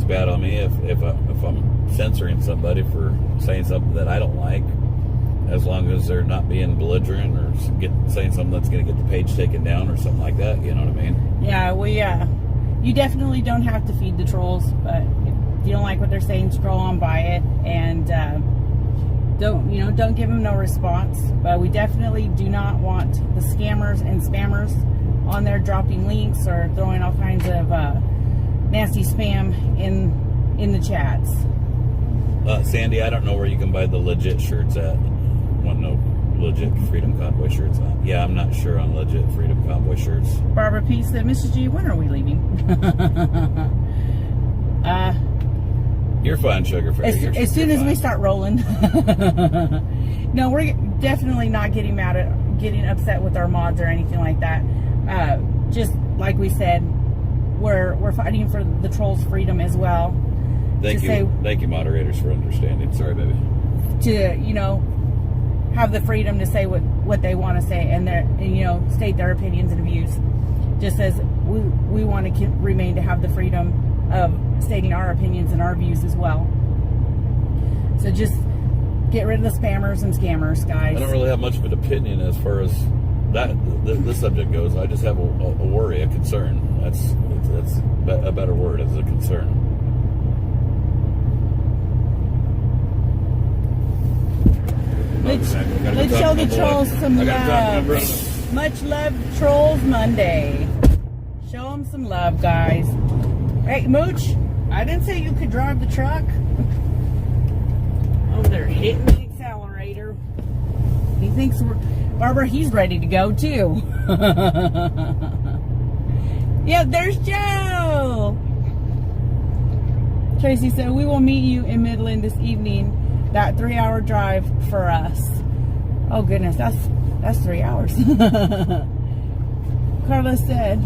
bad on me if I'm censoring somebody for saying something that I don't like, as long as they're not being belligerent or saying something that's going to get the page taken down or something like that. You know what I mean? Yeah, you definitely don't have to feed the trolls, but if you don't like what they're saying, scroll on by it and don't give them no response. But we definitely do not want the scammers and spammers on there dropping links or throwing all kinds of nasty spam in the chats. Sandy, I don't know where you can buy the legit shirts at. Want no legit Freedom Convoy shirts on? Yeah, I'm not sure on legit Freedom Convoy shirts. Barbara P said, Mrs. G, when are we leaving? You're fine, Sugar Fairy. As soon as we start rolling. No, we're definitely not getting upset with our mods or anything like that. Just like we said, we're fighting for the trolls' freedom as well. Thank you, moderators, for understanding. Sorry, baby. To have the freedom to say what they want to say and state their opinions and views. Just as we want to remain to have the freedom of stating our opinions and our views as well. So just get rid of the spammers and scammers, guys. I don't really have much of an opinion as far as this subject goes. I just have a worry, a concern. That's a better word, as a concern. Let's show the trolls some love. Much love, Trolls Monday. Show them some love, guys. Hey, Mooch, I didn't say you could drive the truck. Over there hitting the accelerator. He thinks Barbara, he's ready to go too. Yeah, there's Joe. Tracy said, we will meet you in Midland this evening. That 3-hour drive for us. Oh goodness, that's 3 hours. Carla said,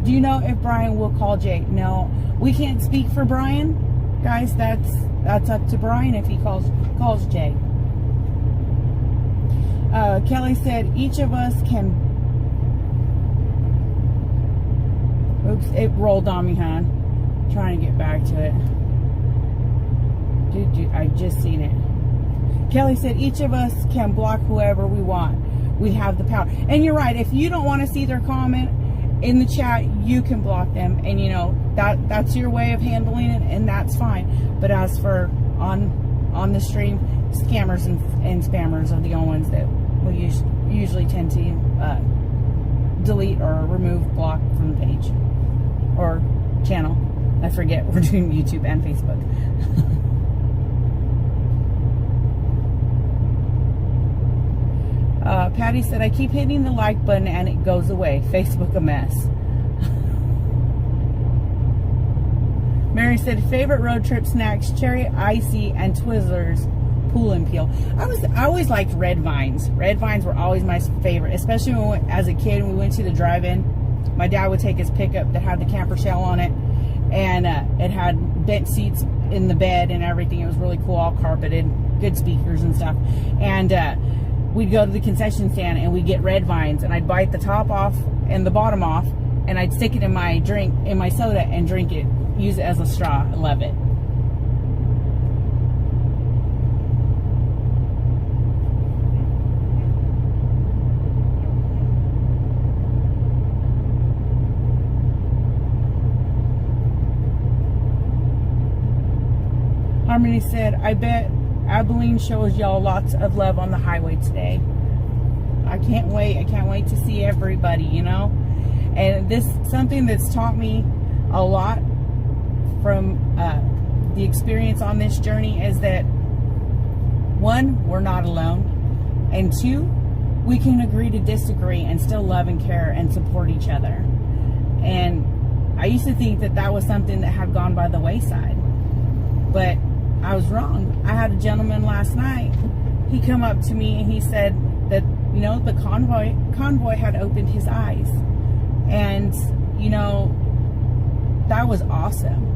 do you know if Brian will call Jay? No, we can't speak for Brian. Guys, that's up to Brian if he calls Jay. Kelly said, each of us can... Oops, it rolled on me, hon. Trying to get back to it. Dude, I just seen it. Kelly said, each of us can block whoever we want. We have the power. And you're right. If you don't want to see their comment in the chat, you can block them. And, that's your way of handling it, and that's fine. But as for on the stream, scammers and spammers are the only ones that we usually tend to delete or remove, block from the page or channel. I forget, we're doing YouTube and Facebook. Patty said, I keep hitting the like button and it goes away. Facebook a mess. Mary said, favorite road trip snacks, cherry icy and Twizzlers pool and peel. I always liked red vines. Red vines were always my favorite, especially as a kid when we went to the drive-in. My dad would take his pickup that had the camper shell on it, and it had bench seats in the bed and everything. It was really cool, all carpeted, good speakers and stuff. And we'd go to the concession stand and we'd get red vines, and I'd bite the top off and the bottom off, and I'd stick it in my soda and drink it, use it as a straw. I love it. Harmony said, I bet Abilene shows y'all lots of love on the highway today. I can't wait. I can't wait to see everybody, And this, something that's taught me a lot from the experience on this journey is that, one, we're not alone. And two, we can agree to disagree and still love and care and support each other. And I used to think that was something that had gone by the wayside. But I was wrong. I had a gentleman last night. He come up to me and he said that, the convoy had opened his eyes. And, that was awesome.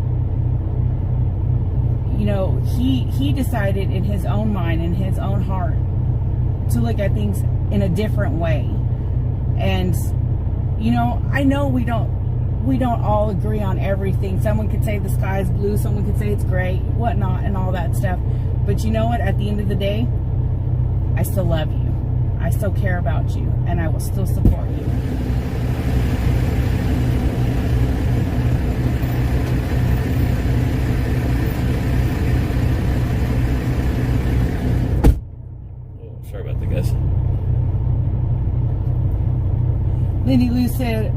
He decided in his own mind, in his own heart, to look at things in a different way. And, I know we we don't all agree on everything. Someone could say the sky is blue, someone could say it's gray, whatnot, and all that stuff. But you know what? At the end of the day, I still love you. I still care about you, and I will still support you. Oh, sorry about that, guys. Lindy Lou said,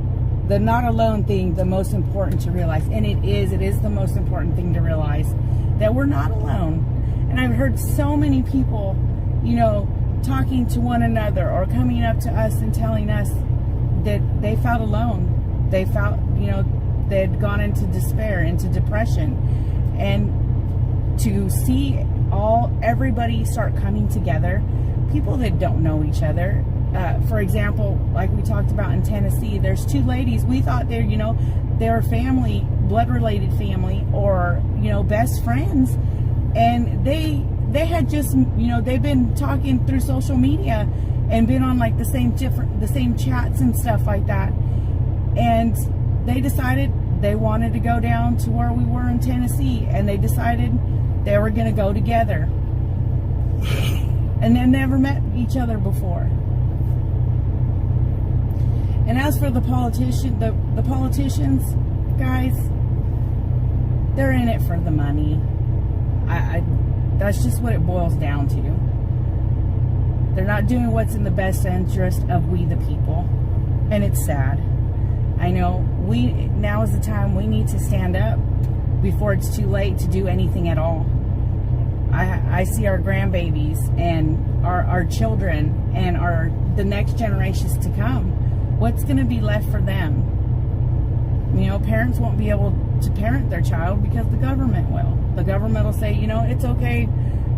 the not alone thing, the most important to realize. And it is the most important thing to realize, that we're not alone. And I've heard so many people, you know, talking to one another or coming up to us and telling us that they felt alone. They felt, you know, they'd gone into despair, into depression. And to see everybody start coming together, people that don't know each other. For example, like we talked about in Tennessee, there's two ladies. We thought they're, you know, they're family, blood-related family, or, you know, best friends. And they had just, you know, they've been talking through social media and been on like the same chats and stuff like that. And they decided they wanted to go down to where we were in Tennessee, and they decided they were going to go together. And they never met each other before. And as for the politicians, guys, they're in it for the money. That's just what it boils down to. They're not doing what's in the best interest of we the people. And it's sad. I know now is the time we need to stand up before it's too late to do anything at all. I see our grandbabies and our children and the next generations to come. What's going to be left for them? You know, parents won't be able to parent their child because the government will. The government will say, you know, it's okay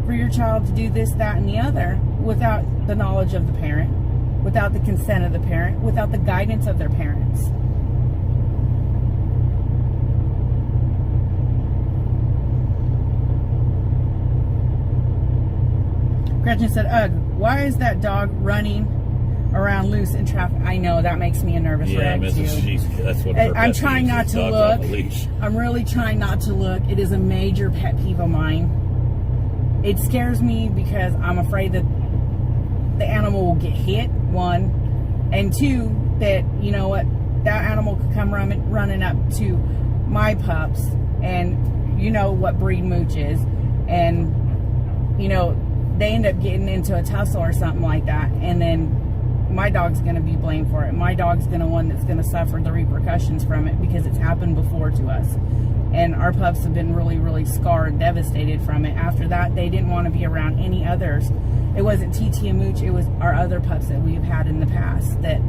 for your child to do this, that, and the other without the knowledge of the parent, without the consent of the parent, without the guidance of their parents. Gretchen said, ugh, why is that dog running around loose in traffic? I know, that makes me a nervous wreck too. That's what I'm trying not to look. I'm really trying not to look. It is a major pet peeve of mine. It scares me because I'm afraid that the animal will get hit, one, and two, that, you know what, that animal could come running up to my pups, and you know what breed Mooch is, and, you know, they end up getting into a tussle or something like that, and then my dog's going to be blamed for it. My dog's going to one that's going to suffer the repercussions from it because it's happened before to us. And our pups have been really, really scarred, devastated from it. After that, they didn't want to be around any others. It wasn't TT and Mooch, it was our other pups that we've had in the past that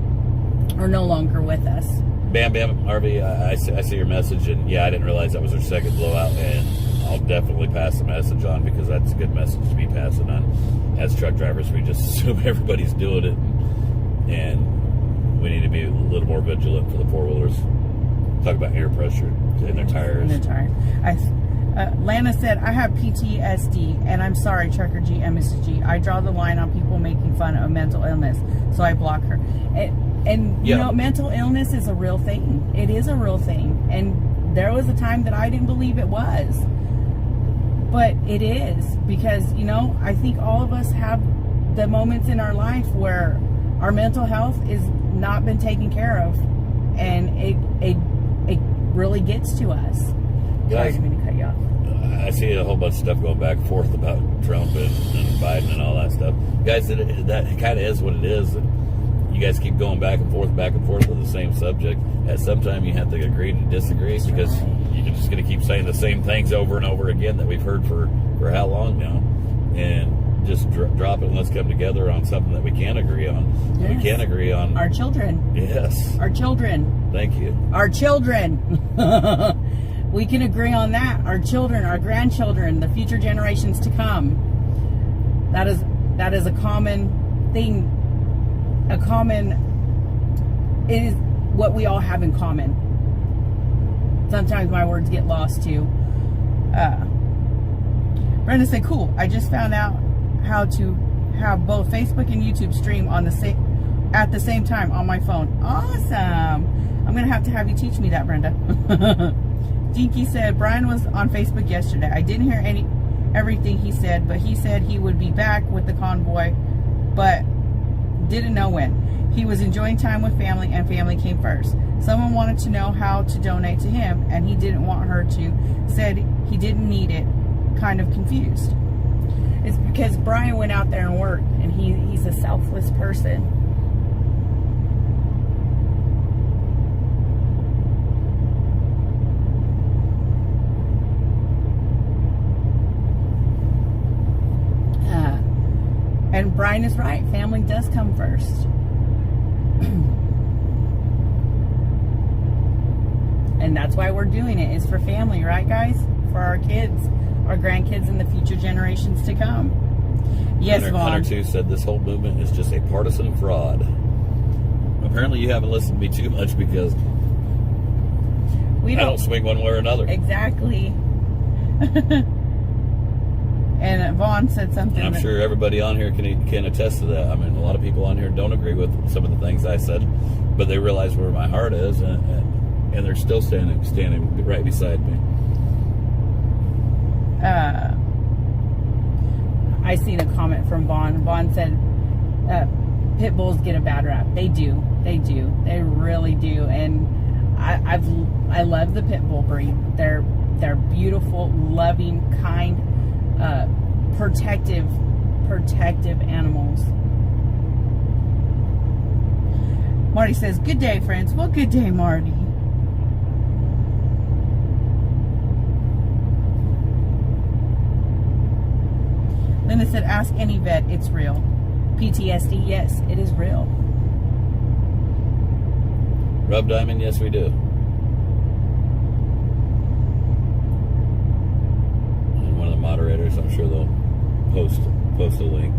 are no longer with us. Bam Bam, RV, I see your message, and yeah, I didn't realize that was her second blowout, and I'll definitely pass the message on because that's a good message to be passing on. As truck drivers, we just assume everybody's doing it, and we need to be a little more vigilant for the four-wheelers. Talk about air pressure in their tires. In their tires. Lana said, I have PTSD, and I'm sorry, Trucker G and Mrs. G. I draw the line on people making fun of mental illness, so I block her. And you know, mental illness is a real thing. It is a real thing. And there was a time that I didn't believe it was. But it is, because, you know, I think all of us have the moments in our life where our mental health is not been taken care of, and it really gets to us. Sorry, I didn't mean to cut you off. I see a whole bunch of stuff going back and forth about Trump and Biden and all that stuff. Guys, that kind of is what it is. You guys keep going back and forth with the same subject. At some time, you have to agree to disagree. That's because you're just going to keep saying the same things over and over again that we've heard for how long now. And just drop it and let's come together on something that we can agree on. Yes. We can agree on our children. Yes. Our children. Thank you. Our children. We can agree on that. Our children, our grandchildren, the future generations to come. That is a common thing. It is what we all have in common. Sometimes my words get lost too. Brenda said, cool, I just found out how to have both Facebook and YouTube stream on at the same time on my phone. Awesome. I'm going to have you teach me that, Brenda. Dinky said, Brian was on Facebook yesterday. I didn't hear everything he said, but he said he would be back with the convoy, but didn't know when. He was enjoying time with family, and family came first. Someone wanted to know how to donate to him, and he didn't want her to. Said he didn't need it. Kind of confused. It's because Brian went out there and worked, and he's a selfless person. And Brian is right. Family does come first. And that's why we're doing it. It's for family, right, guys? For our kids, our grandkids, and the future generations to come. Yes, Vaughn. Hunter 2 said this whole movement is just a partisan fraud. Apparently you haven't listened to me too much because I don't swing one way or another. Exactly. And Vaughn said something. And I'm sure everybody on here can attest to that. I mean, a lot of people on here don't agree with some of the things I said, but they realize where my heart is, and they're still standing right beside me. I seen a comment from Vaughn. Vaughn said, pit bulls get a bad rap. They do. They do. They really do. And I love the pit bull breed. They're beautiful, loving, kind, protective animals. Marty says, good day, friends. Well, good day, Marty. Linda said, ask any vet, it's real. PTSD, yes, it is real. Rub Diamond, yes, we do. And one of the moderators, I'm sure they'll post a link.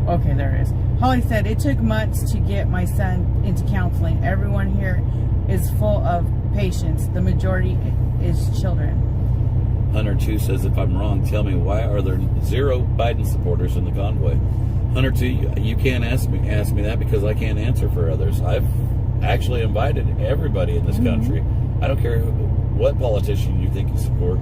Okay, there it is. Holly said, it took months to get my son into counseling. Everyone here is full of patients. The majority is children. Hunter 2 says, if I'm wrong, tell me, why are there 0 Biden supporters in the convoy? Hunter 2, you can't ask me that because I can't answer for others. I've actually invited everybody in this country. I don't care what politician you think you support.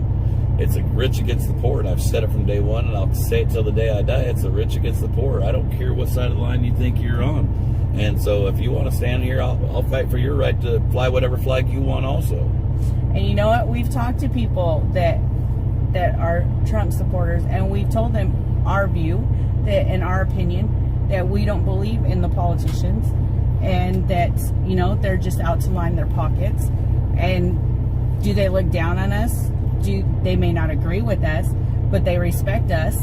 It's a rich against the poor, and I've said it from day one, and I'll say it till the day I die. It's a rich against the poor. I don't care what side of the line you think you're on. And so if you want to stand here, I'll fight for your right to fly whatever flag you want also. And you know what? We've talked to people that are Trump supporters, and we've told them our view, that in our opinion, that we don't believe in the politicians, and that, you know, they're just out to line their pockets. And do they look down on us? They may not agree with us, but they respect us,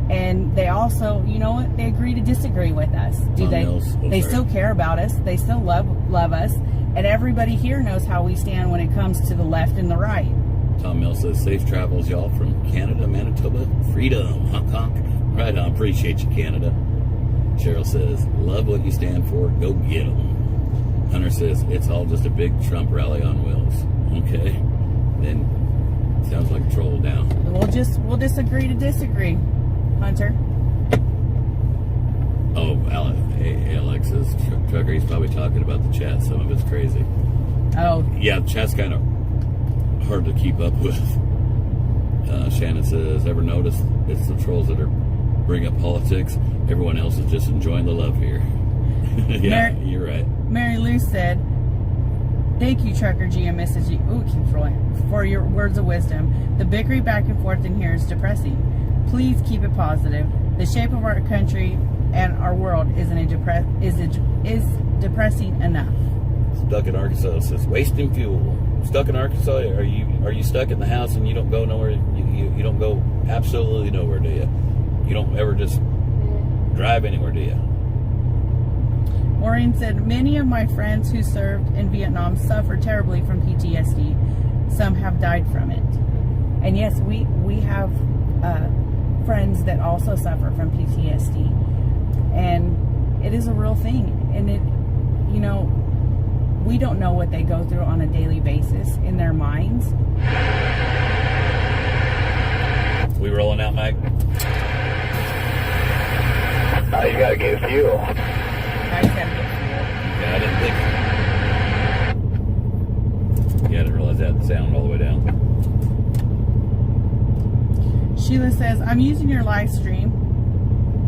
and they also, you know what, they agree to disagree with us. They still care about us, they still love us, and everybody here knows how we stand when it comes to the left and the right. Tom Mills says, safe travels, y'all, from Canada, Manitoba, freedom, honk honk. Right on, appreciate you, Canada. Cheryl says, love what you stand for, go get 'em. Hunter says, it's all just a big Trump rally on wheels. Okay, then sounds like a troll down. We'll disagree to disagree, Hunter. Oh, Alex says, Trucker, he's probably talking about the chat. Some of it's crazy. Oh. Yeah, the chat's kind of hard to keep up with. Shannon says, ever notice it's the trolls that bring up politics? Everyone else is just enjoying the love here. Yeah, you're right. Mary Lou said, thank you, Trucker G and Mrs. G. Ooh, it keeps rolling. For your words of wisdom. The bickering back and forth in here is depressing. Please keep it positive. The shape of our country and our world is depressing enough. Stuck in Arkansas says, wasting fuel. Stuck in Arkansas, are you stuck in the house and you don't go nowhere? You don't go absolutely nowhere, do you? You don't ever just drive anywhere, do you? Maureen said, many of my friends who served in Vietnam suffer terribly from PTSD. Some have died from it. And yes, we have friends that also suffer from PTSD. And it is a real thing. And it, you know, we don't know what they go through on a daily basis in their minds. We rolling out, Mike? You gotta get fuel. I just gotta get fuel. Yeah, I didn't think. Yeah, I didn't realize that sound all the way down. Sheila says, I'm using your live stream.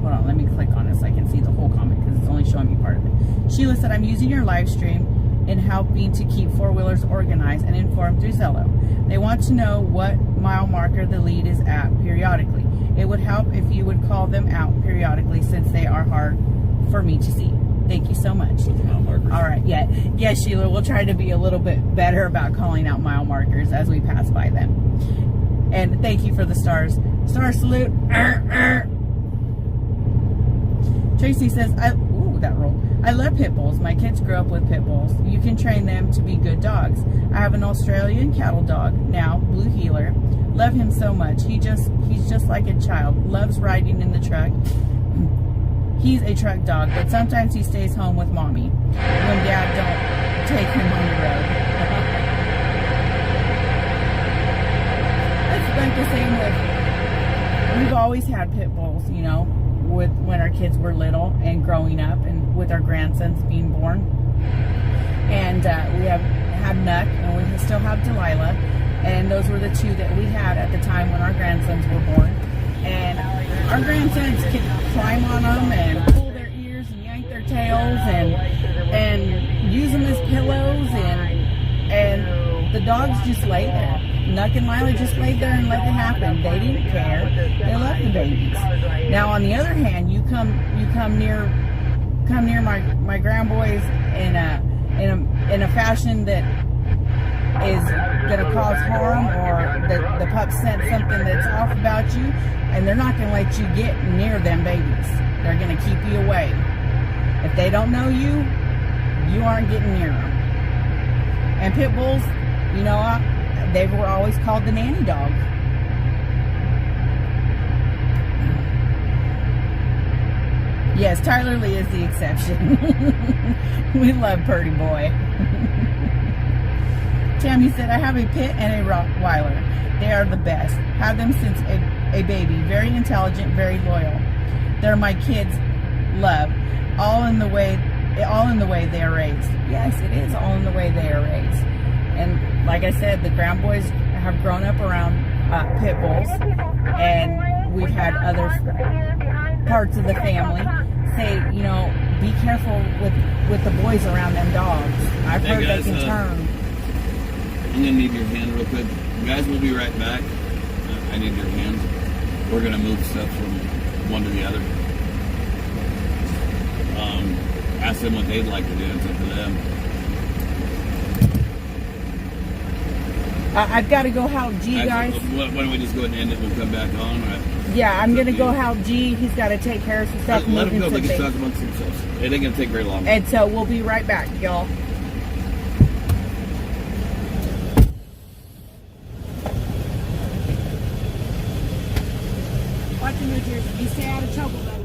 Hold on, let me click on it so I can see the whole comment because it's only showing me part of it. Sheila said, I'm using your live stream in helping to keep four-wheelers organized and informed through Zello. They want to know what mile marker the lead is at periodically. It would help if you would call them out periodically since they are hard for me to see. Thank you so much. With the mile markers. All right, yeah, Sheila, we'll try to be a little bit better about calling out mile markers as we pass by them. And thank you for the stars. Star salute. Tracy says, that rolled. I love pit bulls. My kids grew up with pit bulls. You can train them to be good dogs. I have an Australian cattle dog now, Blue Heeler. Love him so much. He's just like a child. Loves riding in the truck. He's a truck dog, but sometimes he stays home with mommy when dad don't take him on the road. It's like the same with, we've always had pit bulls, you know, with when our kids were little and growing up and with our grandsons being born. And we have had Nuck and we still have Delilah. And those were the two that we had at the time when our grandsons were born. And our grandsons could climb on them and pull their ears and yank their tails and use them as pillows. And the dogs just lay there. Nuck and Lila just laid there and let it happen. They didn't care. They loved the babies. Now, on the other hand, you come near my grandboys in a fashion that is going to cause harm, or the pup sense something that's off about you, and they're not going to let you get near them babies. They're going to keep you away. If they don't know you, you aren't getting near them. And pit bulls, you know, they were always called the nanny dog. Yes, Tyler Lee is the exception. We love Purdy Boy. Tammy said, I have a pit and a Rottweiler. They are the best. Have them since a baby. Very intelligent, very loyal. They're my kids' love. All in the way they are raised. Yes, it is all in the way they are raised. And like I said, the grandboys have grown up around pit bulls, and we've had other parts of the family say, you know, be careful with the boys around them dogs. I've heard they can turn. I'm gonna need your hand real quick, guys. We'll be right back. I need your hand. We're gonna move stuff from one to the other. Ask them what they'd like to do. It's up to them. I've got to go help G, guys. Why don't we just go ahead and end it? We'll come back on. Right? Yeah, I'm going to go help G. He's got to take care of some stuff. Let them go. They can talk amongst themselves. It ain't going to take very long. And so we'll be right back, y'all. Watch him, Richard. You stay out of trouble, buddy.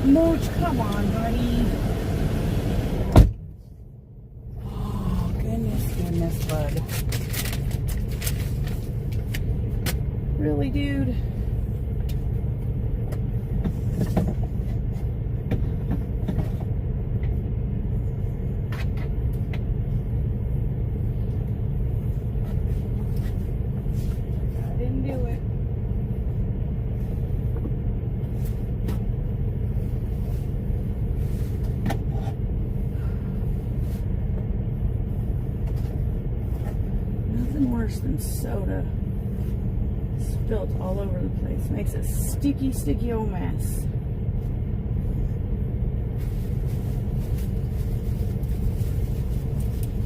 Mooch, come on, buddy. Oh, goodness, bud. Really, dude? I didn't do it. Nothing worse than soda spilt all over the place. Makes a sticky old mess.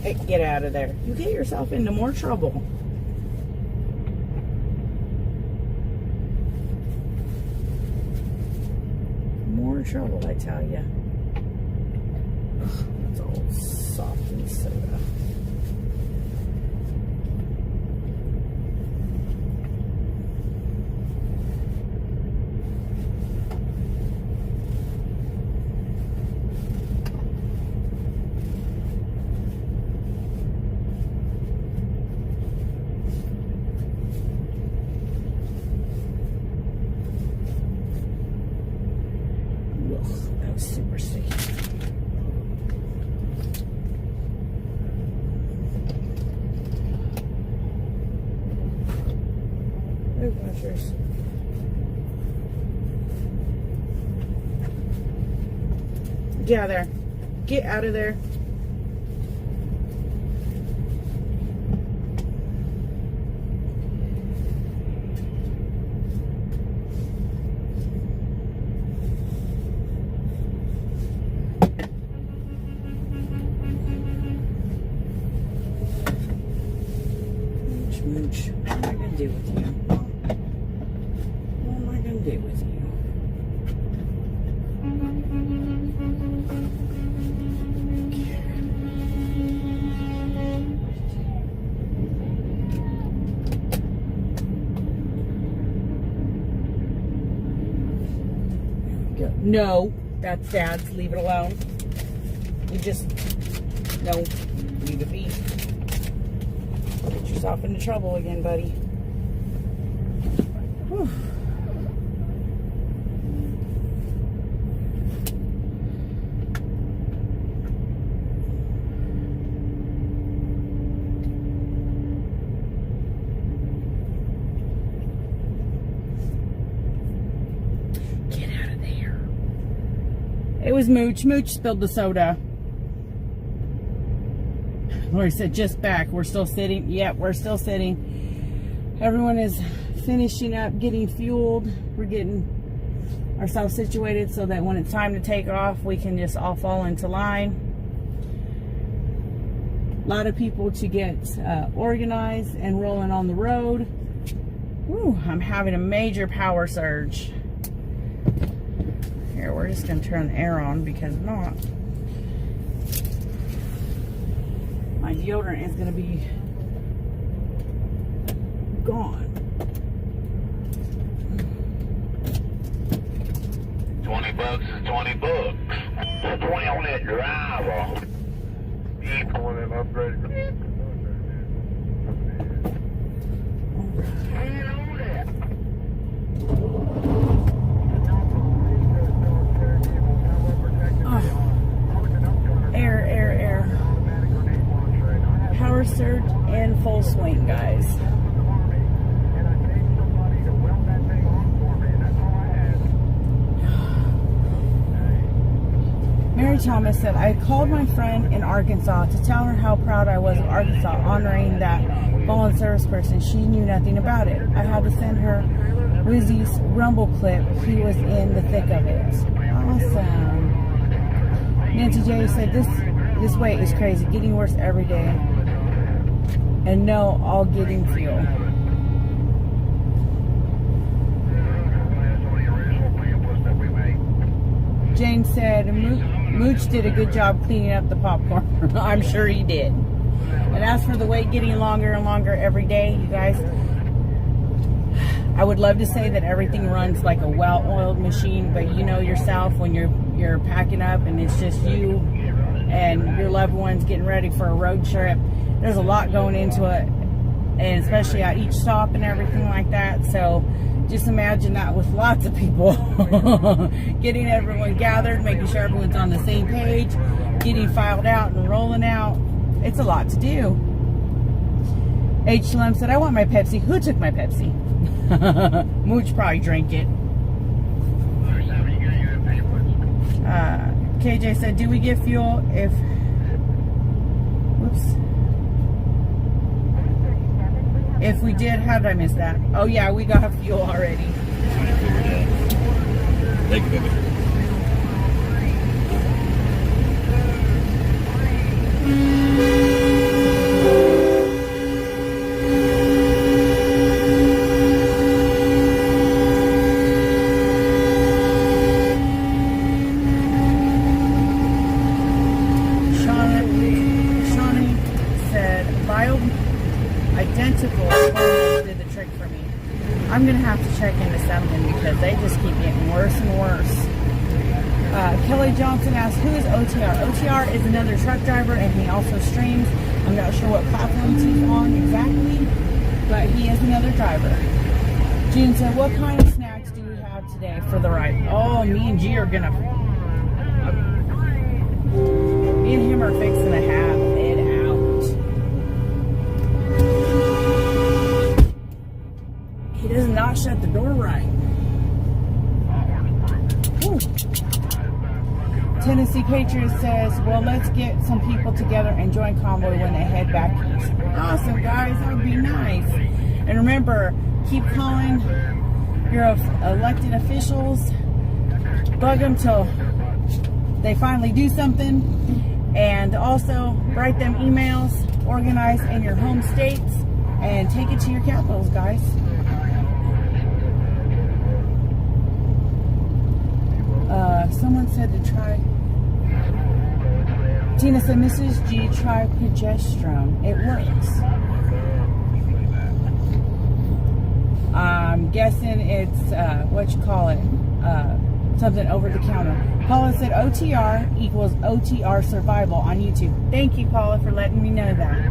Hey, get out of there. You get yourself into more trouble. More trouble, I tell you. It's all soft and soda. That was super sticky. There's mushers. Get out of there. Get out of there. Mooch, what am I going to do with you? What am I going to do with you? There we go. No, that's Dad's. Leave it alone. You just, no, leave it be. Get yourself into trouble again, buddy. Whew. Get out of there. It was Mooch. Mooch spilled the soda. Lori said, just back. We're still sitting. Yep, we're still sitting. Everyone is finishing up, getting fueled. We're getting ourselves situated so that when it's time to take off, we can just all fall into line. A lot of people to get organized and rolling on the road. Woo, I'm having a major power surge. Here, we're just going to turn the air on because not. My deodorant is going to be gone. 20 bucks is 20 bucks. 20 on that driver. Keep on them upgrade. Air. Power surge in full swing, guys. Mary Thomas said, I called my friend in Arkansas to tell her how proud I was of Arkansas honoring that fallen service person. She knew nothing about it. I had to send her Rizzy's Rumble clip. He was in the thick of it. Awesome. Nancy J said, this wait is crazy, getting worse every day. And no, all getting fuel. Jane said, Mooch did a good job cleaning up the popcorn. I'm sure he did. And as for the wait getting longer and longer every day, you guys, I would love to say that everything runs like a well-oiled machine, but you know yourself when you're packing up and it's just you and your loved ones getting ready for a road trip. There's a lot going into it, and especially at each stop and everything like that. So just imagine that with lots of people. Getting everyone gathered, making sure everyone's on the same page, getting filed out and rolling out. It's a lot to do. H. Slim said, I want my Pepsi. Who took my Pepsi? Mooch probably drank it. KJ said, do we get fuel if... Whoops. If we did, how did I miss that? Oh yeah, we got fuel already. Thank you, baby. Shawnee said, identical hormones did the trick for me. I'm going to have to check into something because they just keep getting worse and worse. Kelly Johnson asked, who is OTR? OTR is another truck driver and he also streams. I'm not sure what platforms he's on exactly, but he is another driver. June said, what kind of snacks do we have today for the ride? Oh, me and G are going to... me and him are fixing to have it out. He does not shut the door right. Ooh. Tennessee Patriot says, well, let's get some people together and join Convoy when they head back east. Awesome, guys. That would be nice. And remember, keep calling your elected officials. Bug them till they finally do something. And also, write them emails, organize in your home states, and take it to your capitals, guys. Someone said to try... Tina said, Mrs. G, try progesterone. It works. I'm guessing it's, something over the counter. Paula said, OTR equals OTR survival on YouTube. Thank you, Paula, for letting me know that.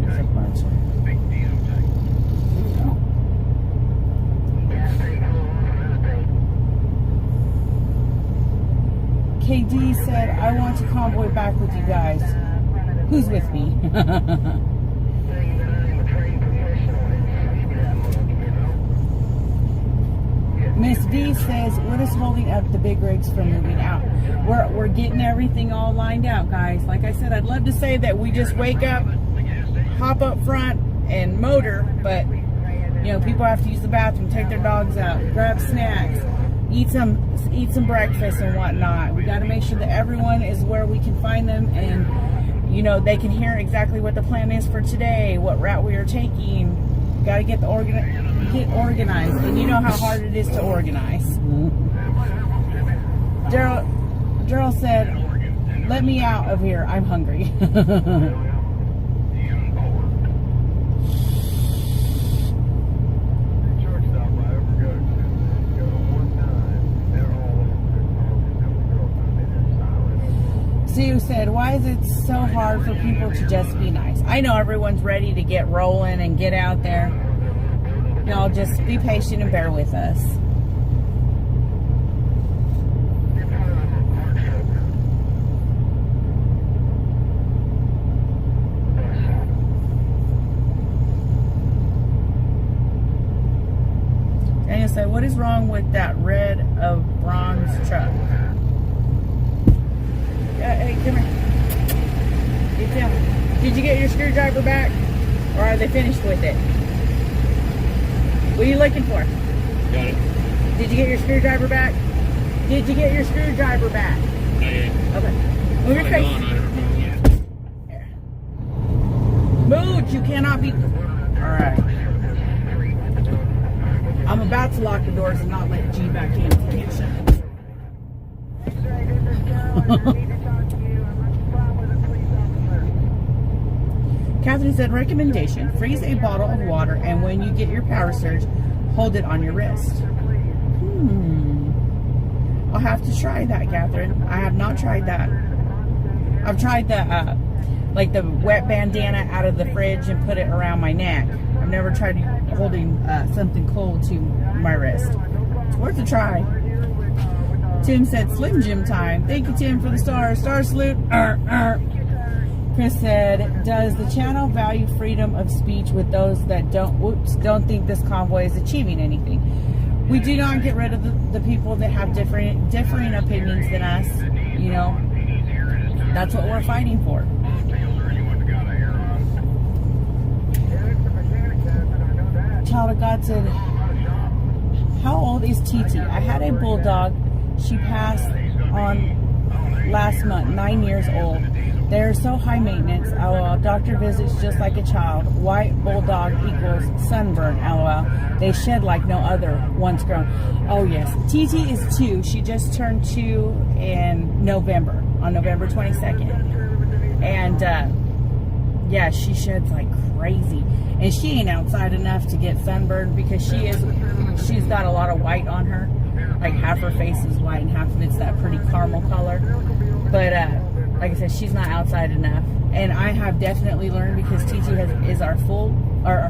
There's a bunch of... KD said, I want to convoy back with you guys. Who's with me? Miss V says, what is holding up the big rigs from moving out? We're getting everything all lined out, guys. Like I said, I'd love to say that we just wake up, hop up front, and motor, but, you know, people have to use the bathroom, take their dogs out, grab snacks, eat some breakfast and whatnot. We got to make sure that everyone is where we can find them, and you know they can hear exactly what the plan is for today, what route we are taking. Got to get organized, and you know how hard it is to organize. Daryl said, "Let me out of here. I'm hungry." Sue said, why is it so hard for people to just be nice? I know everyone's ready to get rolling and get out there. Y'all just be patient and bear with us. Daniel said, what is wrong with that red of bronze truck? Hey, come here. Get down. Did you get your screwdriver back? Or are they finished with it? What are you looking for? Got it. Did you get your screwdriver back? Did you get your screwdriver back? Not yet. Okay. Move your face. Here. Move! You cannot be... Alright. I'm about to lock the doors and not let G back in. He can't shut it. Catherine said, recommendation, freeze a bottle of water, and when you get your power surge, hold it on your wrist. I'll have to try that, Catherine. I have not tried that. I've tried the, like the wet bandana out of the fridge and put it around my neck. I've never tried holding something cold to my wrist. It's worth a try. Tim said, Slim Jim time. Thank you, Tim, for the stars. Star salute. Chris said, does the channel value freedom of speech with those that don't think this convoy is achieving anything? We do not get rid of the people that have differing opinions than us. You know, that's what we're fighting for. Child of God said, how old is TT? I had a bulldog. She passed on last month, 9 years old. They're so high maintenance, LOL. Doctor visits just like a child. White bulldog equals sunburn, LOL. They shed like no other once grown. Oh yes, TT is 2. She just turned 2 in November, on November 22nd. And yeah, she sheds like crazy. And she ain't outside enough to get sunburned because she's got a lot of white on her. Like half her face is white and half of it's that pretty caramel color. But like I said, she's not outside enough. And I have definitely learned, because TT is our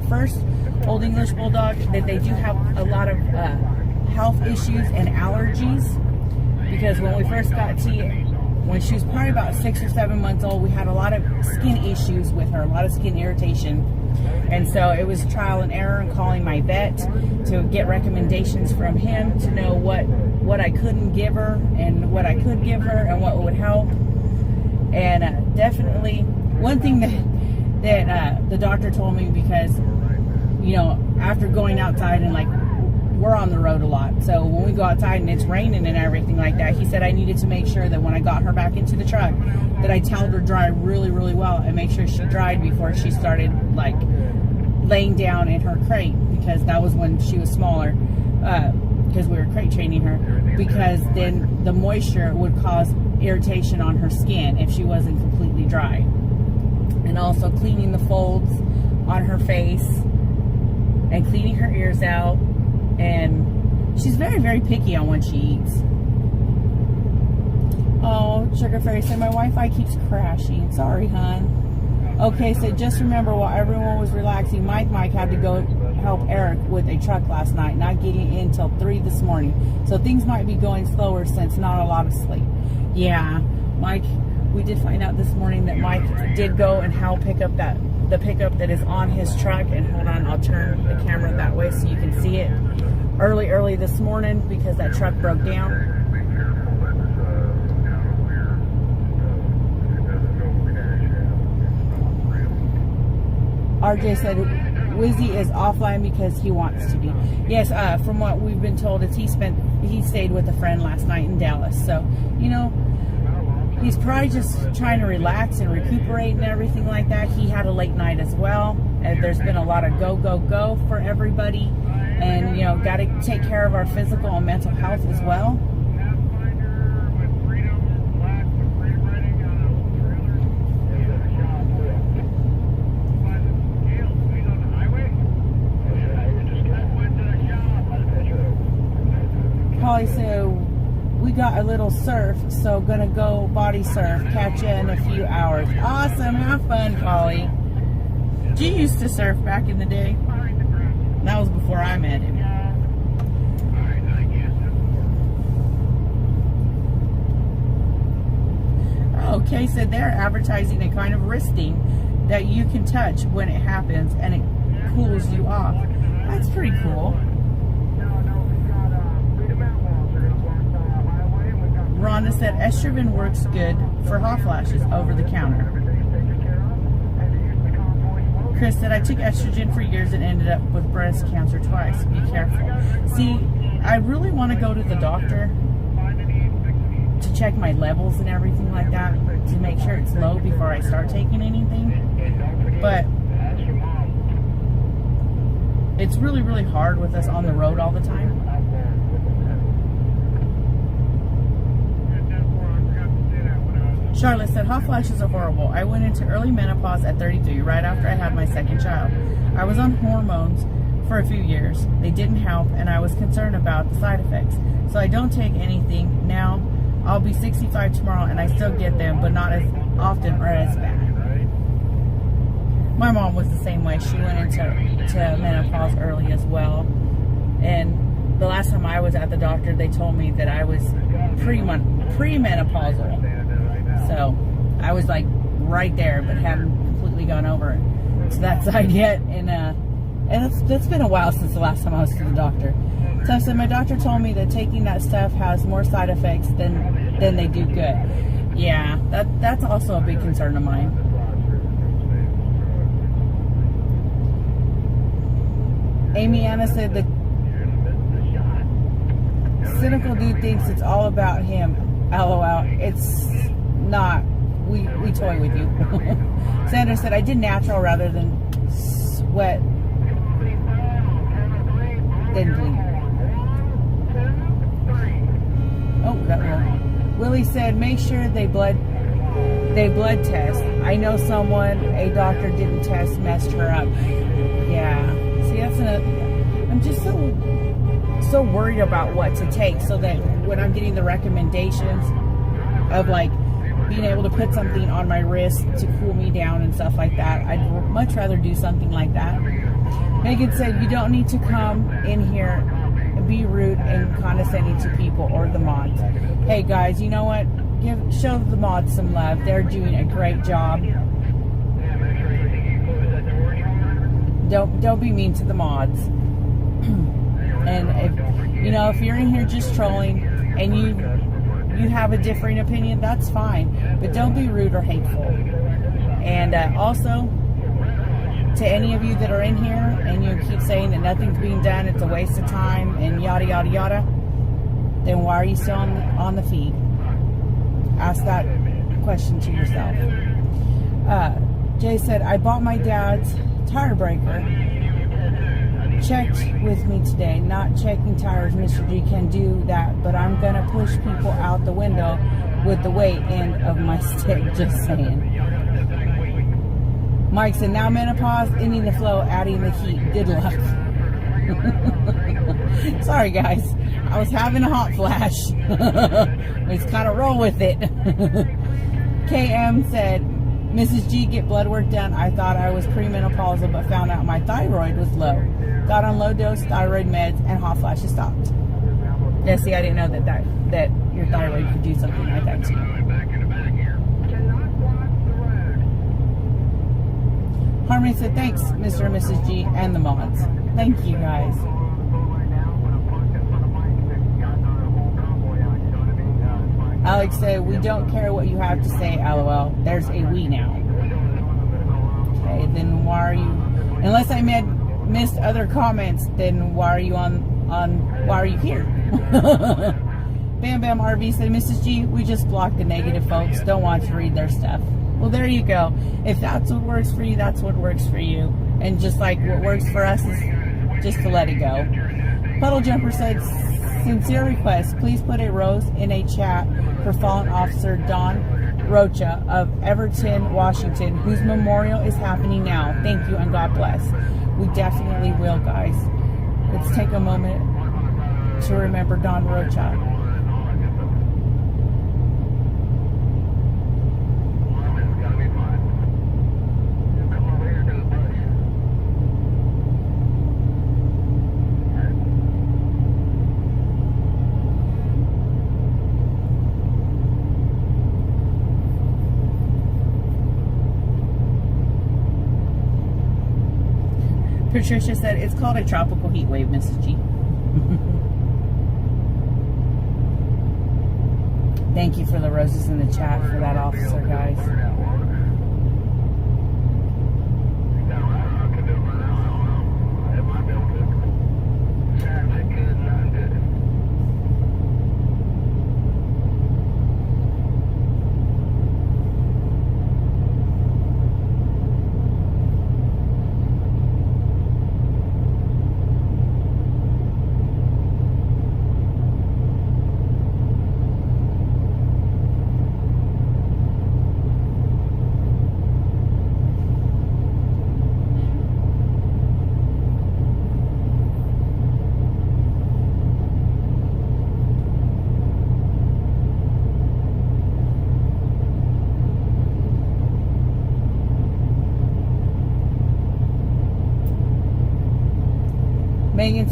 first Old English Bulldog, that they do have a lot of health issues and allergies. Because when we first got T, when she was probably about 6 or 7 months old, we had a lot of skin issues with her, a lot of skin irritation. And so it was trial and error and calling my vet to get recommendations from him to know what I couldn't give her and what I could give her and what would help. And definitely one thing that the doctor told me, because, you know, after going outside and like, we're on the road a lot. So when we go outside and it's raining and everything like that, he said I needed to make sure that when I got her back into the truck, that I toweled her dry really, really well and make sure she dried before she started like laying down in her crate, because that was when she was smaller, because we were crate training her, because then the moisture would cause irritation on her skin if she wasn't completely dry. And also cleaning the folds on her face and cleaning her ears out. And she's very, very picky on when she eats. Oh, Sugar Fairy said my Wi-Fi keeps crashing. Sorry, hon. Okay, so just remember, while everyone was relaxing, Mike had to go help Eric with a truck last night, not getting in until 3 this morning. So things might be going slower since not a lot of sleep. Yeah, Mike, we did find out this morning that Mike did go and help pick up the pickup that is on his truck. And hold on, I'll turn the camera that way so you can see it. Early this morning, because that truck broke down. RJ said Wizzy is offline because he wants to be. Yes, from what we've been told, is he stayed with a friend last night in Dallas. So, you know, he's probably just trying to relax and recuperate and everything like that. He had a late night as well. And there's been a lot of go for everybody. And, you know, got to take care of our physical and mental health as well. Polly said, we got a little surf, so gonna go body surf. Catch you in a few hours. Awesome, have fun, Polly. G used to surf back in the day. That was before I met him. Okay, so they're advertising a kind of wristing that you can touch when it happens and it cools you off. That's pretty cool. Rhonda said estrogen works good for hot flashes over the counter. Chris said, I took estrogen for years and ended up with breast cancer twice. Be careful. See, I really want to go to the doctor to check my levels and everything like that, to make sure it's low before I start taking anything. But it's really, really hard with us on the road all the time. Charlotte said, hot flashes are horrible. I went into early menopause at 33, right after I had my second child. I was on hormones for a few years. They didn't help, and I was concerned about the side effects. So I don't take anything. Now, I'll be 65 tomorrow, and I still get them, but not as often or as bad. My mom was the same way. She went into menopause early as well. And the last time I was at the doctor, they told me that I was premenopausal. So I was like right there, but haven't completely gone over to that side yet. And it's been a while since the last time I was to the doctor. So I said, my doctor told me that taking that stuff has more side effects than they do good. Yeah, that's also a big concern of mine. Amy Anna said the cynical dude thinks it's all about him. LOL. It's not. We toy with you. Sandra said, I did natural rather than sweat then bleed. Oh, that one. Willie said, make sure they blood test. I know someone a doctor didn't test messed her up. Yeah. See, that's I'm just so worried about what to take, so that when I'm getting the recommendations of like being able to put something on my wrist to cool me down and stuff like that, I'd much rather do something like that. Megan said, you don't need to come in here and be rude and condescending to people or the mods. Hey guys, you know what? Show the mods some love. They're doing a great job. Don't be mean to the mods. And if you're in here just trolling and you have a differing opinion, that's fine. But don't be rude or hateful. And also, to any of you that are in here and you keep saying that nothing's being done, it's a waste of time, and yada, yada, yada, then why are you still on the feed? Ask that question to yourself. Jay said, I bought my dad's tire breaker. Checked with me today. Not checking tires, Mr. G can do that, but I'm gonna push people out the window with the weight end of my stick, just saying. Mike said, now menopause, ending the flow, adding the heat. Good luck. Sorry guys, I was having a hot flash. Let's kind of roll with it. KM said, Mrs. G, get blood work done. I thought I was premenopausal, but found out my thyroid was low. Got on low dose thyroid meds, and hot flashes stopped. Yeah, see, I didn't know that your thyroid could do something like that too. Harmony said, thanks, Mr. and Mrs. G, and the mods. Thank you, guys. Alex said, we don't care what you have to say, LOL. There's a we now. Okay, then why are you... Unless I missed other comments, then why are you why are you here? Bam Bam RV said, Mrs. G, we just blocked the negative folks. Don't want to read their stuff. Well, there you go. If that's what works for you, that's what works for you. And just like what works for us is just to let it go. Puddle Jumper said, sincere request, please put a rose in a chat for fallen officer Don Rocha of Everton, Washington, whose memorial is happening now. Thank you and God bless. We definitely will, guys. Let's take a moment to remember Don Rocha. Patricia said, it's called a tropical heat wave, Mrs. G. Thank you for the roses in the chat for that officer, guys.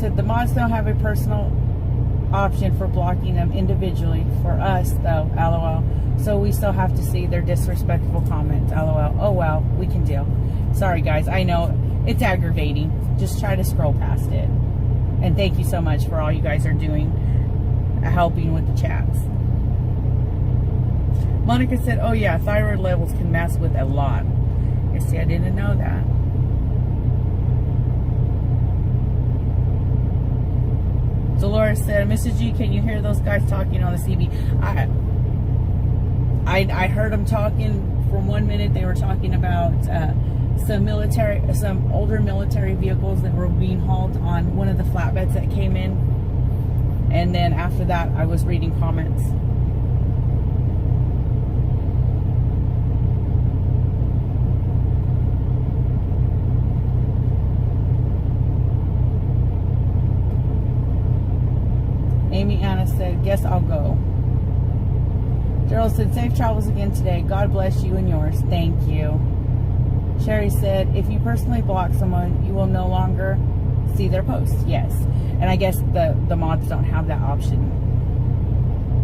said the mods don't have a personal option for blocking them individually. For us, though, LOL. So we still have to see their disrespectful comments, LOL. Oh well, we can deal. Sorry guys, I know it's aggravating. Just try to scroll past it. And thank you so much for all you guys are doing, helping with the chats. Monica said, oh yeah, thyroid levels can mess with a lot. You see, I didn't know that. Dolores said, Mrs. G, can you hear those guys talking on the CB? I heard them talking. From 1 minute they were talking about some older military vehicles that were being hauled on one of the flatbeds that came in. And then after that, I was reading comments. Amy Anna said, guess I'll go. Gerald said, safe travels again today. God bless you and yours. Thank you. Sherry said, if you personally block someone, you will no longer see their posts. Yes. And I guess the mods don't have that option.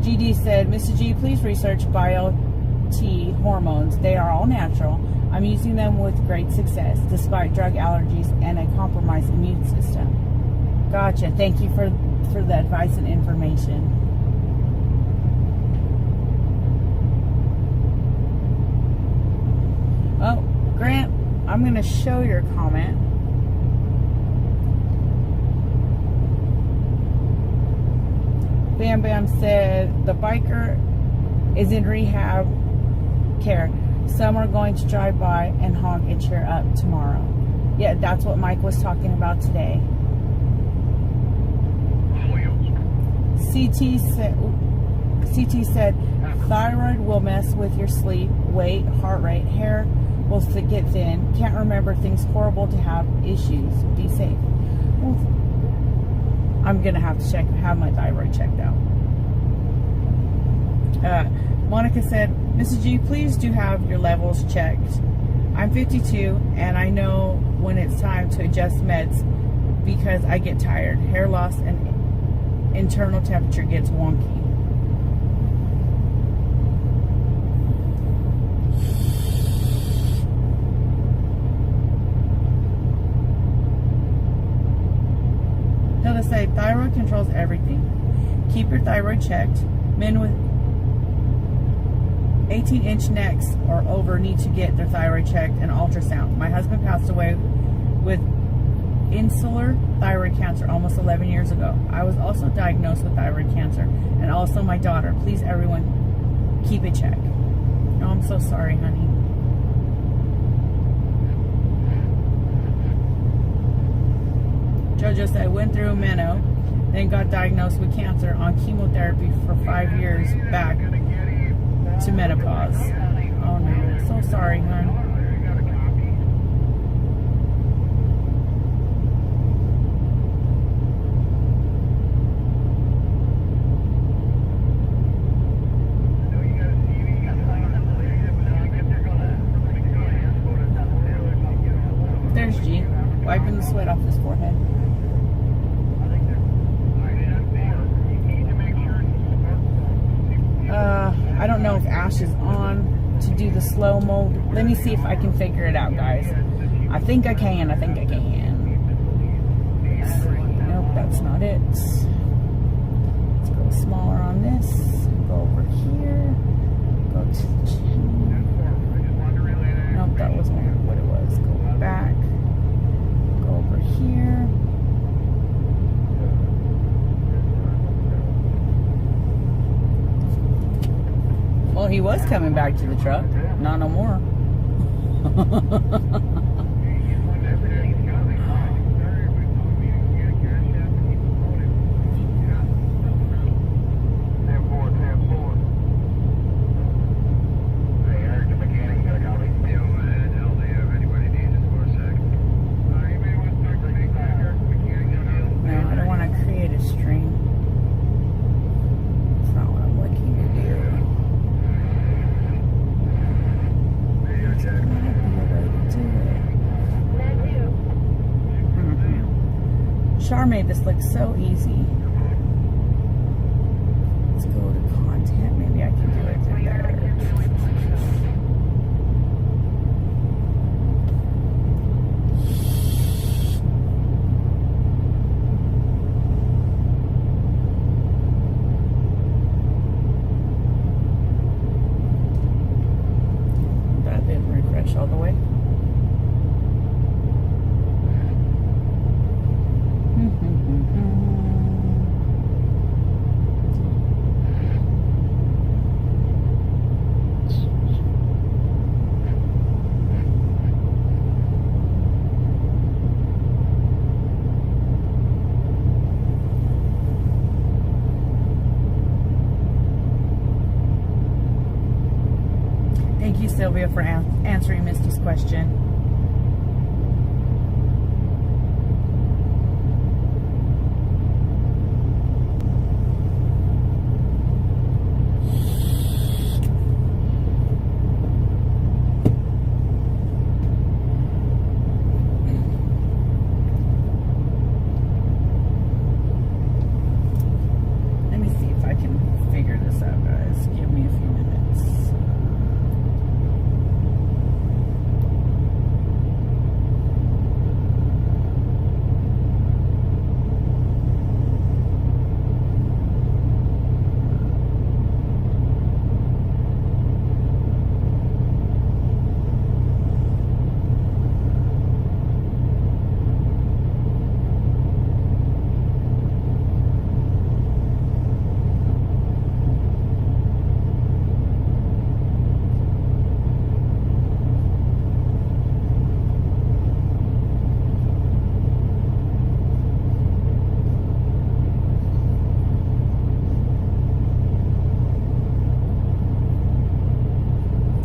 GD said, Mr. G, please research BioT hormones. They are all natural. I'm using them with great success, despite drug allergies and a compromised immune system. Gotcha. Thank you for the advice and information. Oh, Grant, I'm going to show your comment. Bam Bam said, the biker is in rehab care. Some are going to drive by and honk and cheer up tomorrow. Yeah, that's what Mike was talking about today. CT said, thyroid will mess with your sleep, weight, heart rate, hair will get thin. Can't remember things. Horrible to have issues. Be safe. Well, I'm gonna have to have my thyroid checked out. Monica said, Mrs. G, please do have your levels checked. I'm 52 and I know when it's time to adjust meds because I get tired. Hair loss and internal temperature gets wonky. Hilda said, thyroid controls everything. Keep your thyroid checked. Men with 18-inch necks or over need to get their thyroid checked and ultrasound. My husband passed away with insular thyroid cancer almost 11 years ago. I was also diagnosed with thyroid cancer, and also my daughter. Please, everyone, keep it checked. Oh, I'm so sorry, honey. Jojo said, I went through Meno, then got diagnosed with cancer on chemotherapy for 5 years back to menopause. Oh no, so sorry, hon. There's G, wiping the sweat off his forehead. I don't know if Ash is on to do the slow mode. Let me see if I can figure it out, guys. I think I can. Nope, that's not it. Let's go smaller on this. Go over here. Go to the chin. Nope, that wasn't what it was. Go back. Go over here. Well, he was coming back to the truck. Not no more. No, I don't want to create a string. That's not what I'm looking to do. Might be a way to do it. made this look so easy. Let's go to content. Maybe I can do it through there. That didn't refresh all the way. Thank you, Sylvia, for answering Misty's question. Let me see if I can figure this out, guys. Give me a few minutes.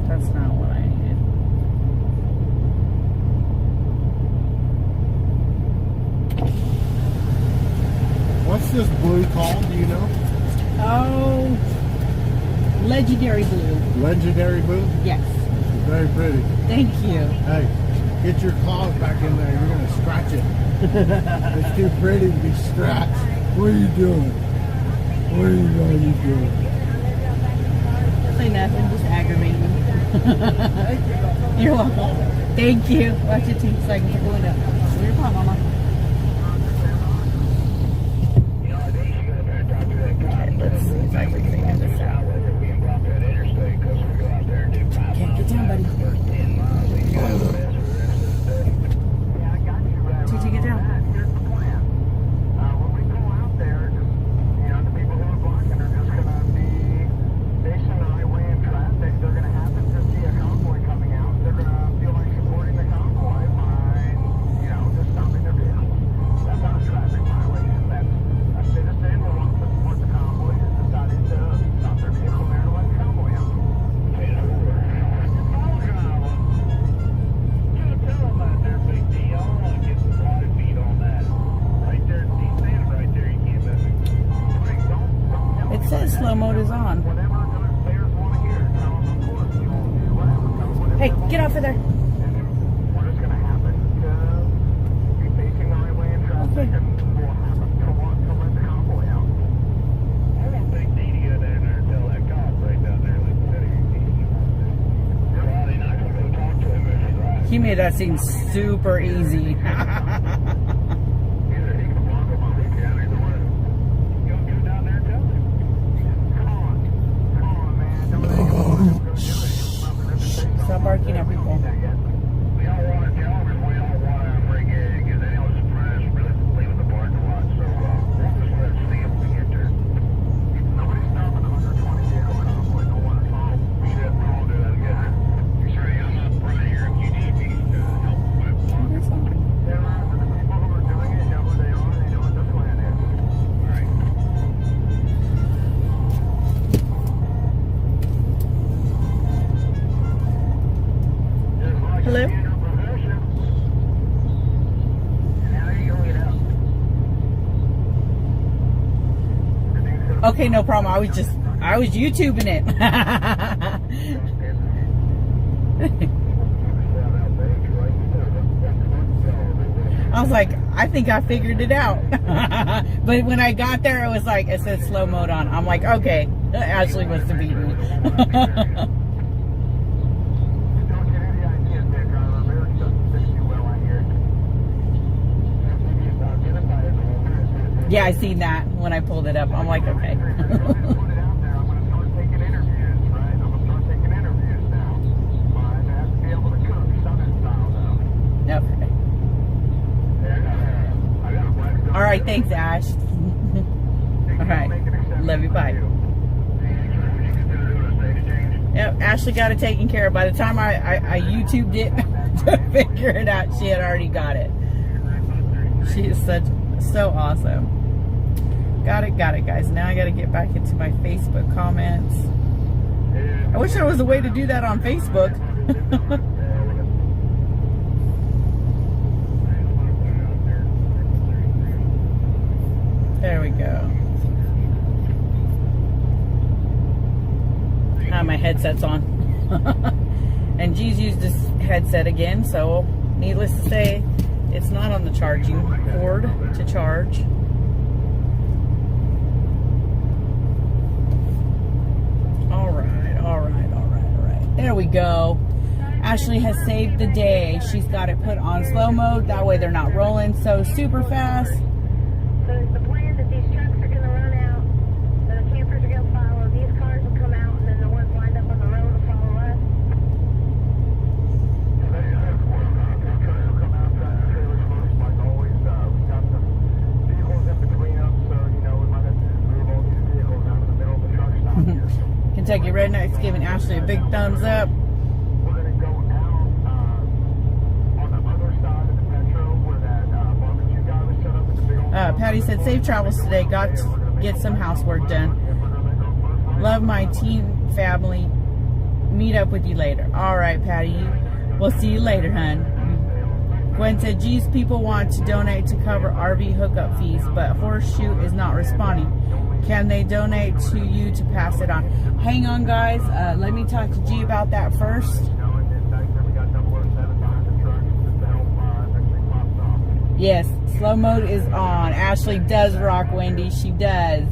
That's not what I needed. What's this blue called? Do you know? Oh, legendary blue. Legendary blue? Yes. Very pretty. Thank you. Hey, get your claws back in there. You're going to scratch it. It's too pretty to be scratched. What are you doing? What are you doing? Say nothing, just aggravating. You're welcome. Thank you. Watch your teeth so I can get the window. Where your paw, Mama? Okay, let's see if I can figure this out. Okay, get down, buddy. TT, get down. It says slow mode is on. Hey, get off of there. Okay. He made that seem super easy. Stop barking at people. Hello? Okay, no problem. I was YouTubing it. I was like, I think I figured it out. But when I got there, it was like, it said slow mode on. I'm like, okay, Ashley must have beat me. Don't get any ideas there, driver. America doesn't fit you well, I hear. Yeah, I seen that when I pulled it up. I'm like, okay. Put it out there. I'm going to start taking interviews, right? I'm going to start taking interviews now. I have to be able to cook Southern style, though. Okay. All right, thanks, Ash. All right, love you, bye. Yep, Ashley got it taken care of. By the time I YouTubed it to figure it out, she had already got it. She is so awesome. Got it, guys. Now I got to get back into my Facebook comments. I wish there was a way to do that on Facebook. There we go. My headset's on. And G's used this headset again, so needless to say, it's not on the charging cord to charge. All right. There we go. Ashley has saved the day. She's got it put on slow mode. That way they're not rolling so super fast. So is the plan that these trucks are going to run out, the campers are going to follow, these cars will come out, and then the ones lined up on the road will follow us? Kentucky Redneck's giving Ashley a big thumbs up. We're going to go out on the other side of the metro where that barbecue guy was set up at the big old... Patty said, safe travels today. Got to get some housework done. Love my team family. Meet up with you later. All right, Patty. We'll see you later, hun. Gwen said, geez, people want to donate to cover RV hookup fees, but Horseshoe is not responding. Can they donate to you to pass it on? Hang on, guys. Let me talk to G about that first. Yes, slow mode is on. Ashley does rock, Wendy. She does.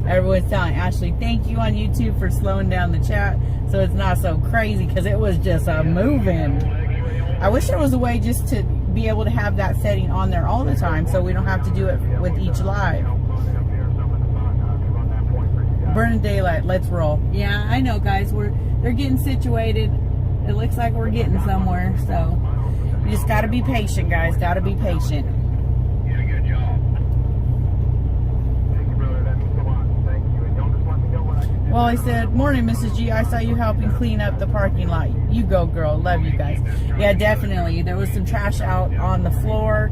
Everyone's telling Ashley, thank you on YouTube for slowing down the chat so it's not so crazy, because it was just a moving. I wish there was a way just to be able to have that setting on there all the time so we don't have to do it with each live. Burning daylight, let's roll. Yeah, I know, guys. They're getting situated. It looks like we're getting somewhere, so you just got to be patient, guys. Got to be patient. You did a good job. Thank you, brother. That means a lot. Thank you. And y'all just let me know what I can do. Well, I said, morning, Mrs. G. I saw you helping clean up the parking lot. You go, girl. Love you guys. Yeah, definitely. There was some trash out on the floor.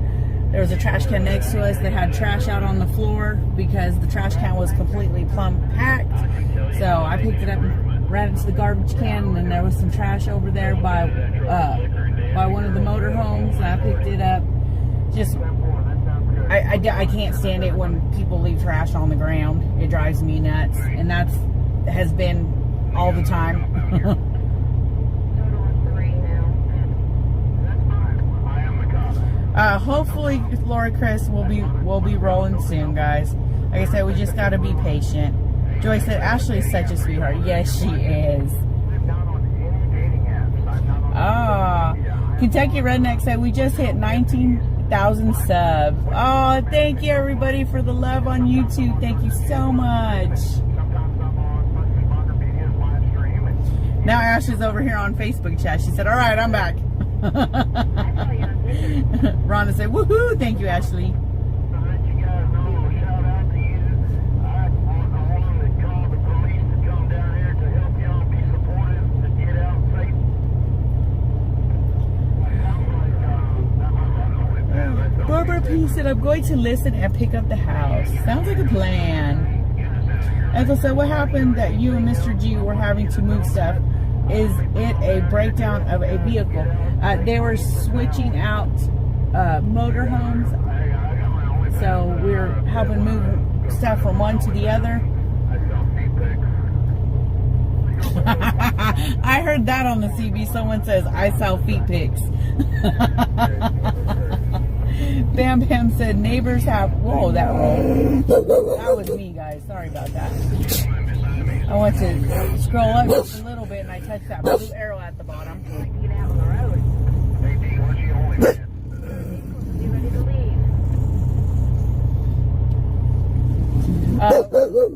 There was a trash can next to us that had trash out on the floor because the trash can was completely plumb packed. So I picked it up and ran it to the garbage can, and then there was some trash over there by one of the motorhomes. I picked it up. Just, I can't stand it when people leave trash on the ground. It drives me nuts, and that has been all the time. Hopefully, Laura Chris will be rolling soon, guys. Like I said, we just got to be patient. Joy said, Ashley is such a sweetheart. Yes, she is. Kentucky Redneck said, we just hit 19,000 subs. Oh, thank you, everybody, for the love on YouTube. Thank you so much. Now Ashley's over here on Facebook chat. She said, all right, I'm back. Rhonda said, woohoo! Thank you, Ashley. Barbara P said, I'm going to listen and pick up the house. Sounds like a plan. Ethel said, what happened that you and Mr. G were having to move stuff? Is it a breakdown of a vehicle? They were switching out motorhomes, so we're helping move stuff from one to the other. I heard that on the CB. Someone says, I sell feet pics. Bam Bam said, neighbors have... Whoa, that rolled. That was me, guys. Sorry about that. I want to scroll up just a little bit, and I touched that blue arrow at the bottom. Get out on the road. Hey, what's your only man? You ready to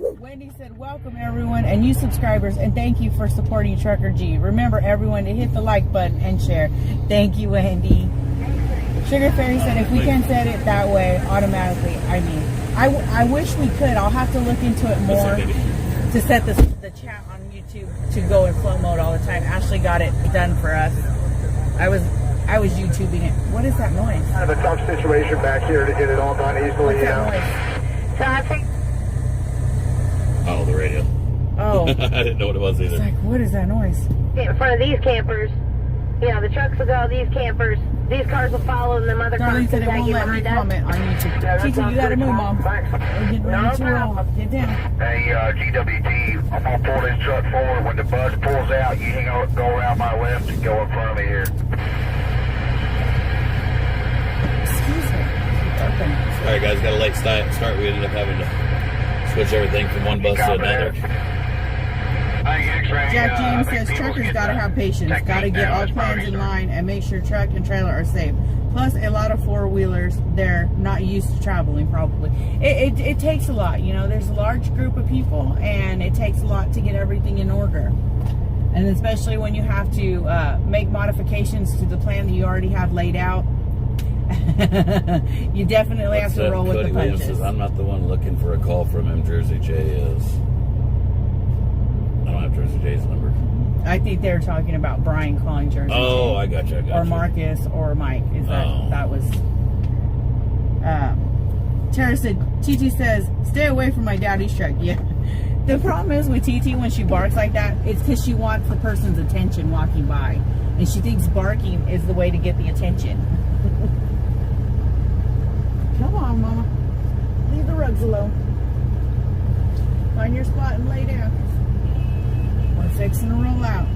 leave? Wendy said, welcome everyone and new subscribers, and thank you for supporting Trucker G. Remember everyone to hit the like button and share. Thank you, Wendy. Sugar Fairy said, if we can set it that way automatically, I mean, I wish we could. I'll have to look into it more to set the chat on YouTube to go in flow mode all the time. Ashley got it done for us. I was YouTubing it. What is that noise? Kind of a tough situation back here to get it all done easily, What's you that know. noise? So I think Oh, the radio. Oh, I didn't know what it was it's either. like, what is that noise? in front of these campers, you know, the trucks will go, these campers, these cars will follow, and them other Darlene cars said will it won't get let me behind us. comment on YouTube. Titi, you gotta move, Mom. We're getting ready to roll. Get down. Hey, GWT, I'm gonna pull this truck forward. When the bus pulls out, you go around my left and go in front of me here. Excuse me. Open. Alright guys, got a late start. We ended up having to switch everything from one bus to another. Jack James says truckers gotta have patience, gotta get all plans in line and make sure truck and trailer are safe. Plus a lot of four-wheelers, they're not used to traveling probably. It takes a lot, you know, there's a large group of people and it takes a lot to get everything in order. And especially when you have to make modifications to the plan that you already have laid out. You definitely have to roll with Cody the Williams punches. says, I'm not the one looking for a call from him. Jersey J is. I don't have Jersey J's number. I think they're talking about Brian calling Jersey. Oh, I got you. Or Marcus or Mike. Is that that was Tara said, TT says, stay away from my daddy's truck. Yeah. The problem is with TT when she barks like that, it's because she wants the person's attention walking by. And she thinks barking is the way to get the attention. Come on, Mama. Leave the rugs alone. Find your spot and lay down. We're fixing to roll out.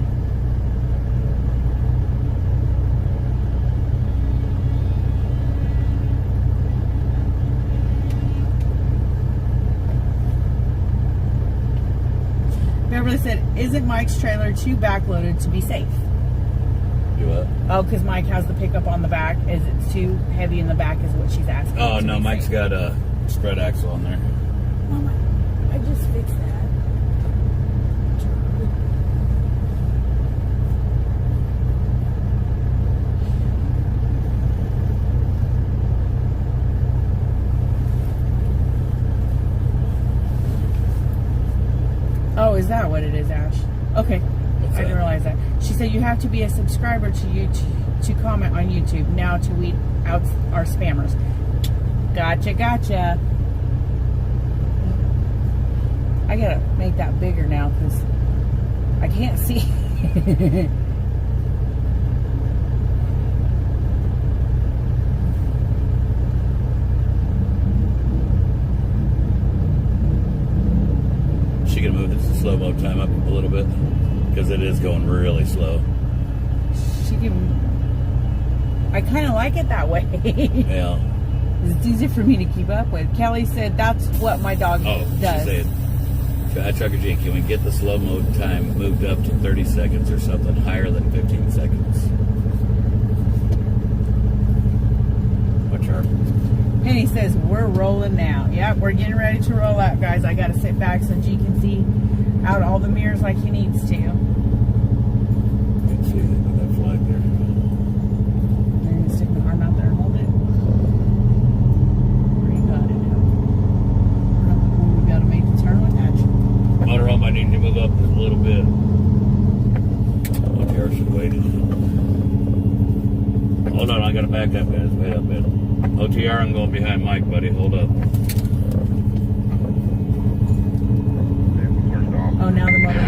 Beverly said, isn't Mike's trailer too backloaded to be safe? Do what? Oh, because Mike has the pickup on the back. Is it too heavy in the back is what she's asking. Oh, to no, be Mike's safe. got a spread axle on there. Mama, I just fixed that. Oh, is that what it is, Ash? Okay. What's I didn't that? realize that. She said you have to be a subscriber to YouTube to comment on YouTube now to weed out our spammers. Gotcha. I gotta make that bigger now because I can't see. She can move the slow-mo time up a little bit because it is going really slow. She can. I kind of like it that way. Yeah. It's easy for me to keep up with. Kelly said that's what my dog Oh, does. she said, Trucker G, can we get the slow-mo time moved up to 30 seconds or something higher than 15 seconds? What's her? Penny says we're rolling now. Yep, we're getting ready to roll out, guys. I gotta sit back so G can see out all the mirrors like he needs to. Let's see that flag there. I'm gonna stick my arm out there and hold it. Where you got it now? We gotta make the turn with that. Motorhome, I need to move up just a little bit. OTR should have waited. Hold on, I gotta back up, guys. Wait up a bit. OTR, I'm going behind Mike, buddy. Hold up. Oh, now the motor.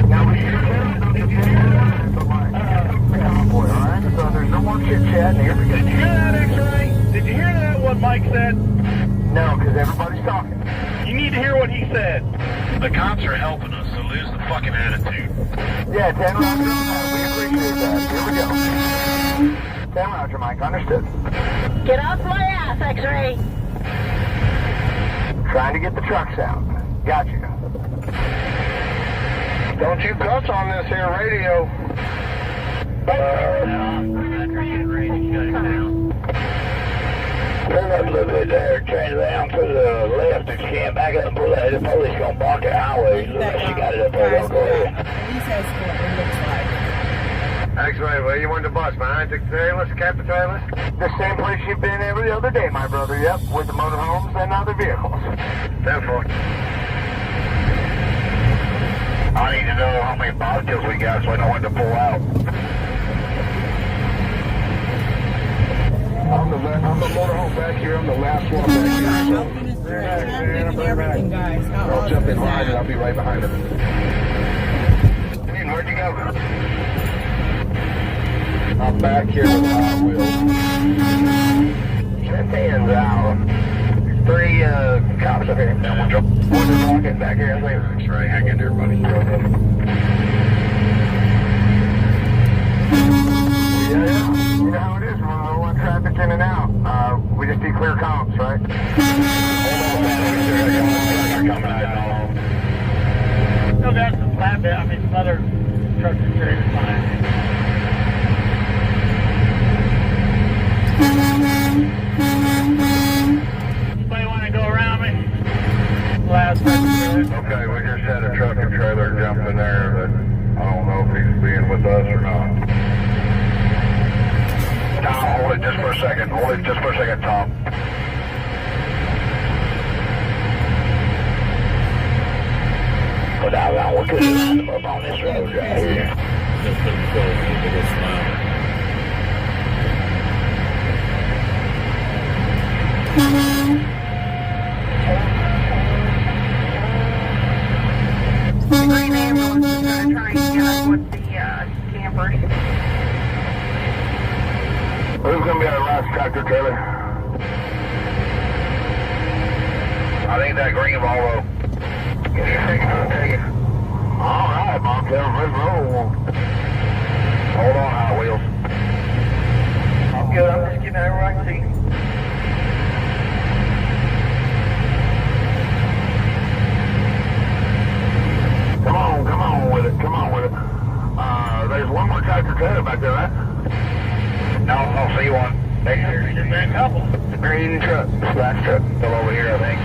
Now, we hear that? Did you hear that? Convoy, all right? So there's no more chit-chatting here. Did you hear that, X-Ray? Did you hear that, what Mike said? No, because everybody's talking. You need to hear what he said. The cops are helping us, so lose the fucking attitude. Yeah, 10 Roger. We appreciate that. Here we go. 10 Roger, Mike. Understood. Get off my ass, X-ray. Trying to get the trucks out. Gotcha. Don't you cuss on this here radio. Pull up a little bit there, turn around to the left if you can, back up and pull out. The police gonna block the highway. Look like she got it up there, Guys, don't go ahead. police escort, it looks like. X-ray, where you want the bus? Behind the trailers, Captain Trailers? The same place you've been every other day, my brother. Yep, with the motorhomes and other vehicles. 10-4. I need to know how many bottles we got so I know when to pull out. I'm the motorhome back here. I'm the last one back here. Helping us through traffic and everything, guys. How I'll jump awesome in is line and I'll that? be right behind him. Where'd you go? I'm back here with Hot Wheels. Check hands out. 3 cops up here. Now we'll rocket back here. X-ray, hang in there, buddy. Yeah. You know how it is when we're rolling traffic in and out. We just need clear comps, right? Hold on, Still got some flatbed, some other trucks and trailers behind me. Anybody want to go around me? Last time. Okay, we just had a truck and trailer jump in there, but I don't know if he's being with us or not. Tom, hold it just for a second. Hold it just for a second, Tom. But now we're good to line them up on this road right here. Just put him close, a big smile. The green ambulance is going to try and get up with the campers. Who's going to be our last tractor trailer? I think that green Volvo. All right, Montell, let's roll. Hold on, Hot Wheels. I'm good, I'm just getting everywhere I can see. Come on with it, there's one more tractor trailer back there, right? No, I'll see one. Next year. Just been a couple. The green truck, splash truck. Still over here, I think.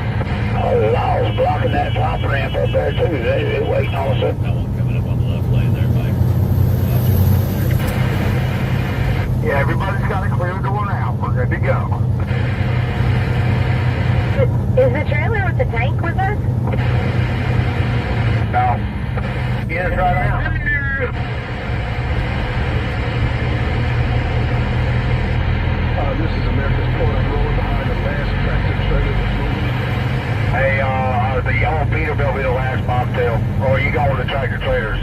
Oh, the law's blocking that top ramp up there, too. They're waiting on us. That one coming up on the left lane there, Mike. Yeah, everybody's got a clear door out. We're good to go. Is the trailer with the tank with us? No. Yes, right now. This is America's Port. I'm rolling behind the last tractor trailer that's moving. Hey, the yellow Peterbilt will be the last bobtail. Or you go with the tractor trailers.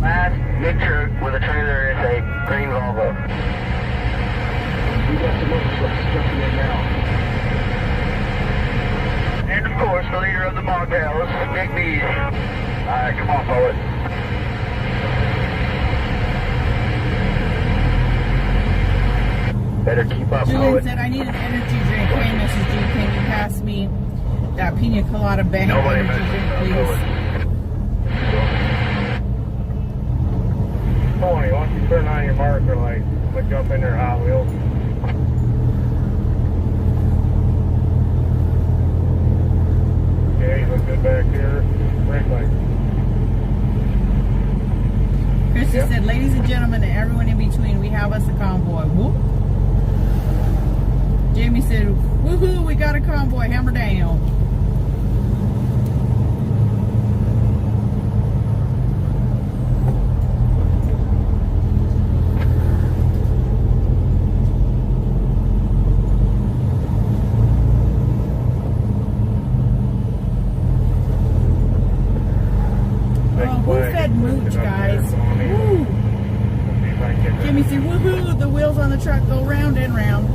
Last mixture with a trailer is a green Volvo. We got some other trucks jumping in now. And of course, the leader of the Montels, Big B's. Alright, come on, forward. Better keep up, Julian forward. said, I need an energy drink. Hey, Mrs. G, can you pass me that pina colada bang Nobody energy drink, mentioned please? Tony, why don't you turn on your marker light? We'll jump in there, Hot Wheels. Yeah, you look good back here. Brake light. Christy said, ladies and gentlemen, and everyone in between, we have us a convoy. Whoop. Jamie said, woohoo, we got a convoy, hammer down. Oh, who fed mooch, guys? Woo. Jimmy Nancy, woohoo, the wheels on the truck go round and round.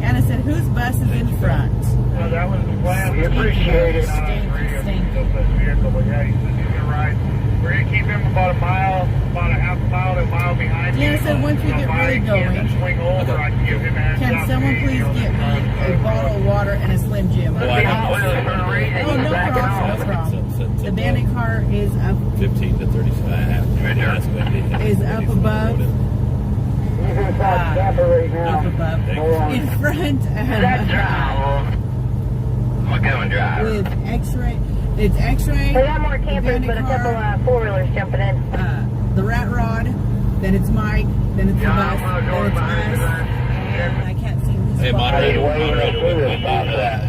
Anna said, whose bus is in front? Well, that was the plan. We appreciate it. Stinky. This vehicle, but yeah, he's gonna ride. We're gonna keep him about a half a mile to a mile behind me. Deanna said, once we get really going, swing over, I can give him a heads can up. someone please get me a bottle of water and a Slim Jim? Well, I Oh, no problem, no problem. The bandit car is up 15 to 35. Is up above. Up above. In front I'm going to drive. with X-ray. It's X-ray. We got more campers, but a couple four-wheelers jumping in. The rat rod. Then it's Mike. Then it's the bus. Then it's us. And I can't see this. Hey, spot. moderator,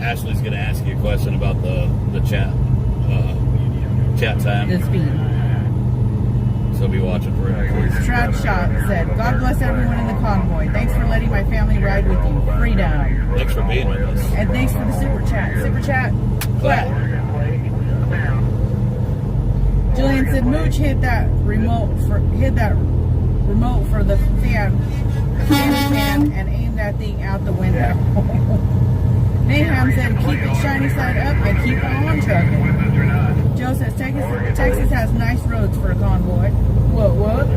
Ashley's going to ask you a question about the chat time. The speed. So be watching for it. Strad Shot said, God bless everyone in the convoy. Thanks for letting my family ride with you. Freedom. Thanks for being with us. And thanks for the super chat. Super chat. Clap. Julian said, Mooch hit that remote for the fan and aim that thing out the window. Mayhem said, keep it shiny side up and keep on trucking. Joe says, Texas has nice roads for a convoy. What?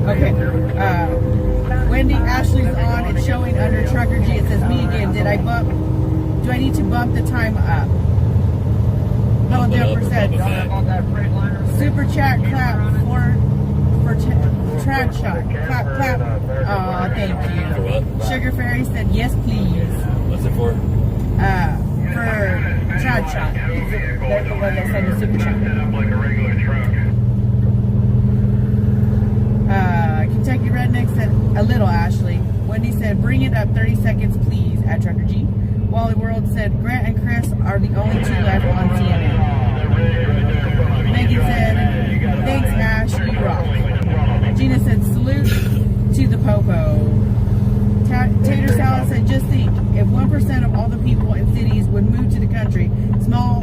Okay. Wendy Ashley's on. It's showing under Trucker G. It says, me again. Do I need to bump the time up? Little Jumper said, super chat clap for Trad Shot. Clap. Oh, thank For you. what? Sugar Fairy said, yes, please. What's it for? For Trad Shot. That's the one that said the super chat. Like a regular truck. Kentucky Redneck said, a little, Ashley. Wendy said, bring it up 30 seconds, please, at Trucker G. Wally World said, Grant and Chris are the only two left on CNN. Megan said, thanks, Ash, you rock. Gina said, salute to the Popo. Tater Salad said, just think, if 1% of all the people in cities would move to the country, small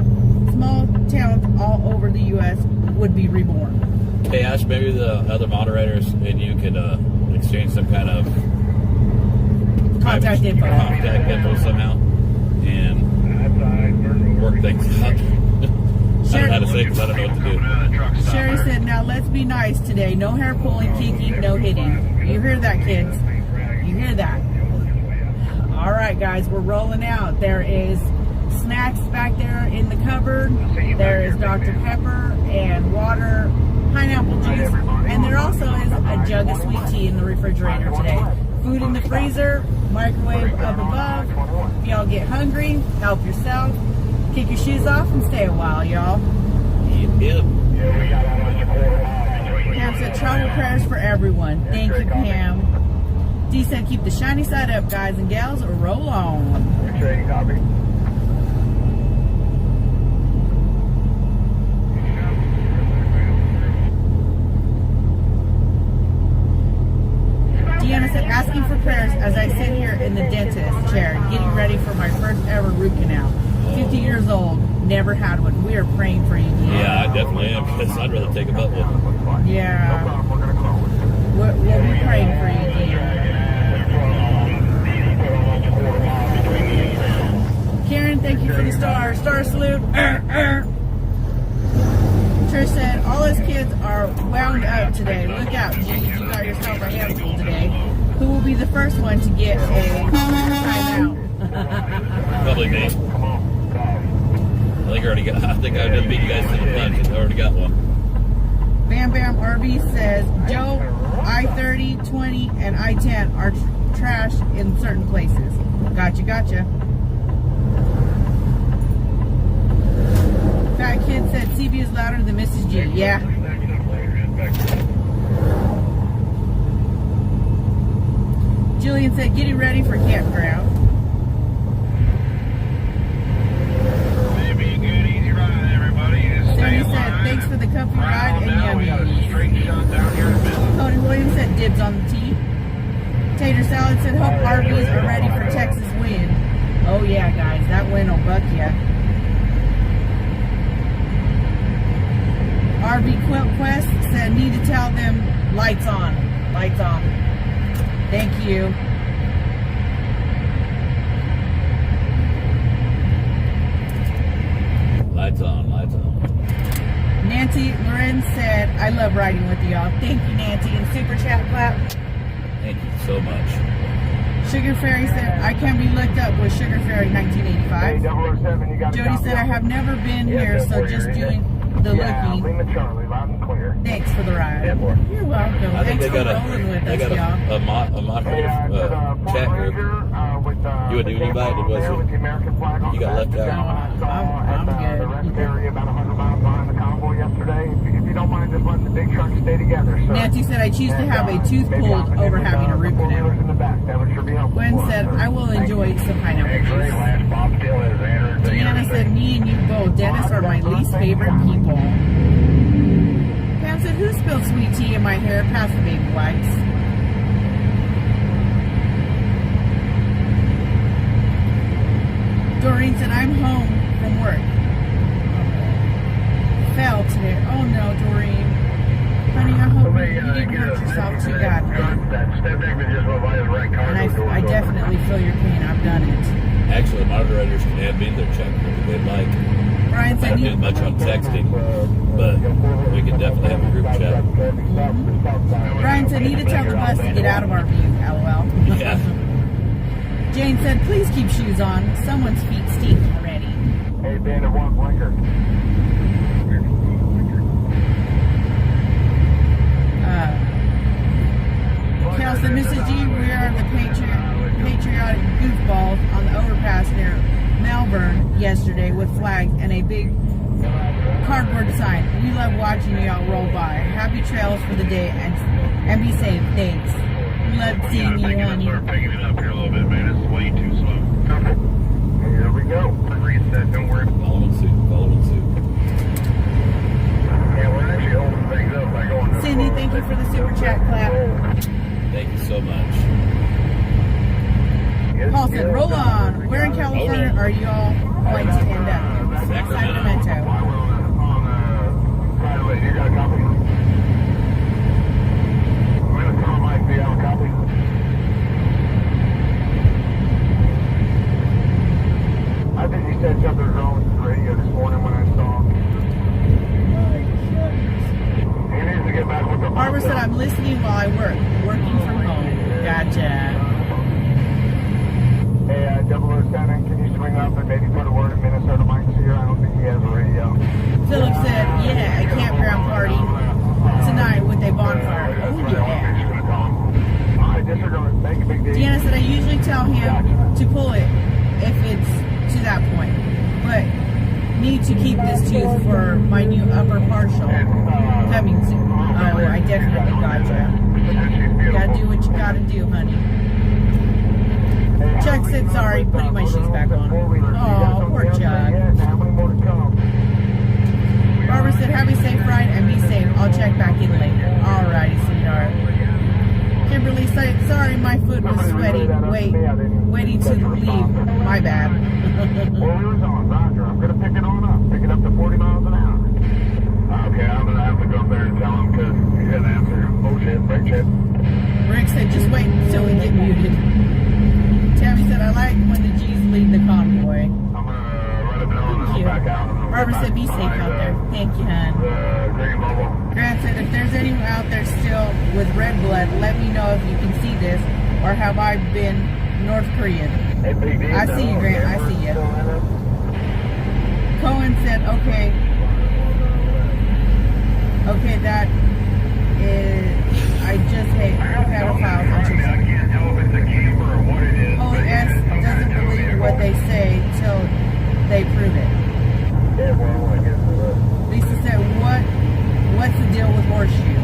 towns all over the U.S. would be reborn. Hey, Ash, maybe the other moderators and you could exchange some kind of Contact info somehow and work things out. I don't know how to say because I don't know what to do. Sherry said, now let's be nice today. No hair pulling, kicking, no hitting. You hear that, kids? You hear that? All right, guys, we're rolling out. There is snacks back there in the cupboard. There is Dr. Pepper and water, pineapple juice, and there also is a jug of sweet tea in the refrigerator today. Food in the freezer, microwave up above. If y'all get hungry, help yourself. Kick your shoes off and stay a while, y'all. Yep. Pam said, travel prayers for everyone. Thank you, Pam. D said, keep the shiny side up, guys and gals, or roll on. Trading copy. Deanna said, asking for prayers as I sit here in the dentist chair, getting ready for my first ever root canal. 50 years old, never had one. We are praying for you, Deanna. Yeah, I definitely am because I'd rather take a butt one. Yeah. We'll be praying for you, Deanna. Karen, thank you for the star. Star salute. Trish said, all us kids are wound up today. Look out, G. You got yourself a handful today. Who will be the first one to get a timeout? Probably me. I think I didn't beat you guys to the punch. I already got one. Bam Bam RV says, Joe, I-30, 20, and I-10 are trash in certain places. Gotcha. Fat Kid said, CB is louder than Mrs. G. Yeah. Julian said, getting ready for campground. Sammy said, thanks for the comfy ride and yummy. Tony Williams said, dibs on the tea. Tater Salad said, hope RVs are ready for Texas wind. Oh yeah, guys, that wind will buck ya. RV Quilt Quest said, need to tell them lights on. Lights on. Thank you. Lights on, lights on. Nancy Lorenz said, I love riding with y'all. Thank you, Nancy. And super chat clap. Thank you so much. Sugar Fairy said, I can be looked up with Sugar Fairy 1985. Hey, 007, you got a Jody copy? said, I have never been here, so just doing the Yeah, looking. Lima Charlie, loud and clear. Thanks for the ride. Yeah, boy. You're welcome. I think Thanks they for got rolling with they us, got y'all. a moderator chat group. You wouldn't do anybody, was it? You got left out. I'm good. The rest area about 100 miles behind the convoy yesterday. If you don't mind just letting the big trucks stay together. So. Nancy said, I choose to have a tooth maybe pulled I'll over put, having a root canal. in the back. That would sure be helpful. Gwen for us, said, sir. I will Thank enjoy you. some pineapple X-ray, juice. last Bob still is Andrew. Deanna said, me and you both. Dennis are my least favorite people. Pam said, who spilled sweet tea in my hair? Pass the baby wipes. Doreen said, I'm home from work. Fell today. Oh no, Doreen. Honey, I hope you didn't hurt yourself too badly. That step even just went by his right car. And I definitely feel your pain. I've done it. Actually, the moderators can add me in their chat group if they'd like. Brian I said, don't do much on texting, but we can definitely have a group chat. Brian said, need to tell the bus to get out of our view. LOL. Yeah. Jane said, please keep shoes on. Someone's feet stink already. Hey, Bandit, one blinker. Cal said, Mrs. G, we are the patriotic goofballs on the overpass near Melbourne yesterday with flags and a big cardboard sign. We love watching y'all roll by. Happy trails for the day and be safe. Thanks. We love seeing you, honey. Start picking it up here a little bit, man. It's way too slow. Here we go. Reset, don't worry. Follow suit, follow suit. Yeah, we're actually holding things up by going to Cindy, thank you for the super chat clap. Thank you so much. Paul said, roll on. Where in California are y'all going to end up? Sacramento. On Saturday, you got a copy? Minnesota might be out a copy. I think he said something wrong with the radio this morning when I saw him. He needs to get back with the Barbara said, I'm listening while I work. Working from home. Gotcha. Hey, 007, can you swing up and maybe put a word in Minnesota Mike's here? I don't think he has a radio. Philip said, yeah, a campground party tonight with a bonfire. Oh, yeah. I disregard. Make a big deal. Deanna said, I usually tell him to pull it if it's to that point, but need to keep this tooth for my new upper partial coming soon. Oh, I definitely gotcha. You gotta do what you gotta do, honey. Chuck said, sorry, putting my shoes back on. Oh, poor Chuck. Barbara said, have a safe ride and be safe. I'll check back in later. Alrighty, sweetheart. Kimberly said, sorry, my foot was sweaty. Waiting to leave. My bad. Well, we was on, Roger. I'm going to pick it on up. Pick it up to 40 miles an hour. Okay, I'm going to have to go up there and tell him because he didn't answer. Oh, shit, brake check. Rick said, just wait until we get muted. Tammy said, I like when the G's lead the convoy. I'm going to run it down and go back out. Barbara said, be safe out there. Thank you, hon. Green bubble. Grant said, if there's anyone out there still with red blood, let me know if you can see this, or have I been North Korean? Hey, Big D, I see you, Grant. I see you. Cohen said, okay. Okay, that is, I just hate pedophiles on I can't tell if it's a camper or what it is. Holy S doesn't believe what they say till they prove it. Yeah, well, I guess it is. Lisa said, what's the deal with Horseshoe?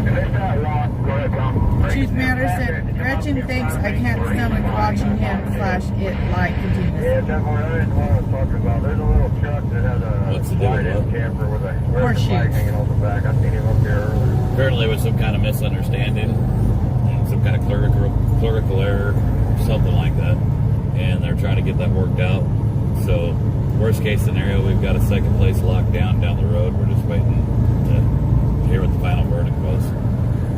If it's not lost, go ahead, Tom. Truth Matter said, Gretchen thinks I can't stomach watching him /it like continuously. Yeah, definitely. That is what I was talking about. There's a little truck that has What's the a deal with wide-end that? camper with a Horseshoe. flag hanging off the back. I seen him up here earlier. Apparently, it was some kind of misunderstanding, some kind of clerical error, something like that, and they're trying to get that worked out. So, worst case scenario, we've got a second place locked down the road. We're just waiting to hear what the final verdict was.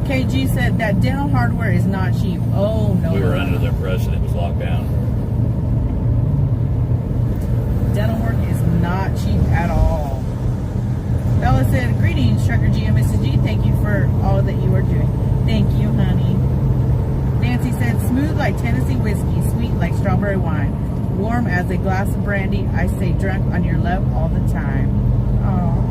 KG said that dental hardware is not cheap. Oh, no. We were under the impression it was locked down. Dental work is not cheap at all. Bella said, greetings, Trucker G and Mrs. G. Thank you for all that you are doing. Thank you, honey. Nancy said, smooth like Tennessee whiskey, sweet like strawberry wine, warm as a glass of brandy. I stay drunk on your love all the time. Oh.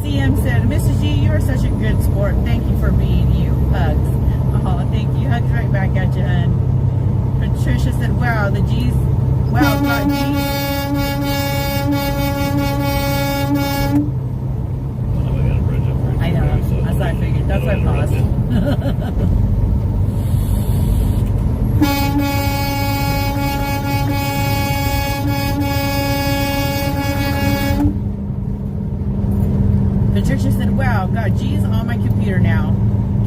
CM said, Mrs. G, you are such a good sport. Thank you for being you. Hugs. Oh, thank you. Hugs right back at you, hun. Patricia said, wow, the G's. Wow, God, G's. Well, we got a bridge up here. I know. That's what I figured. That's why I paused. Patricia said, wow, got G's on my computer now.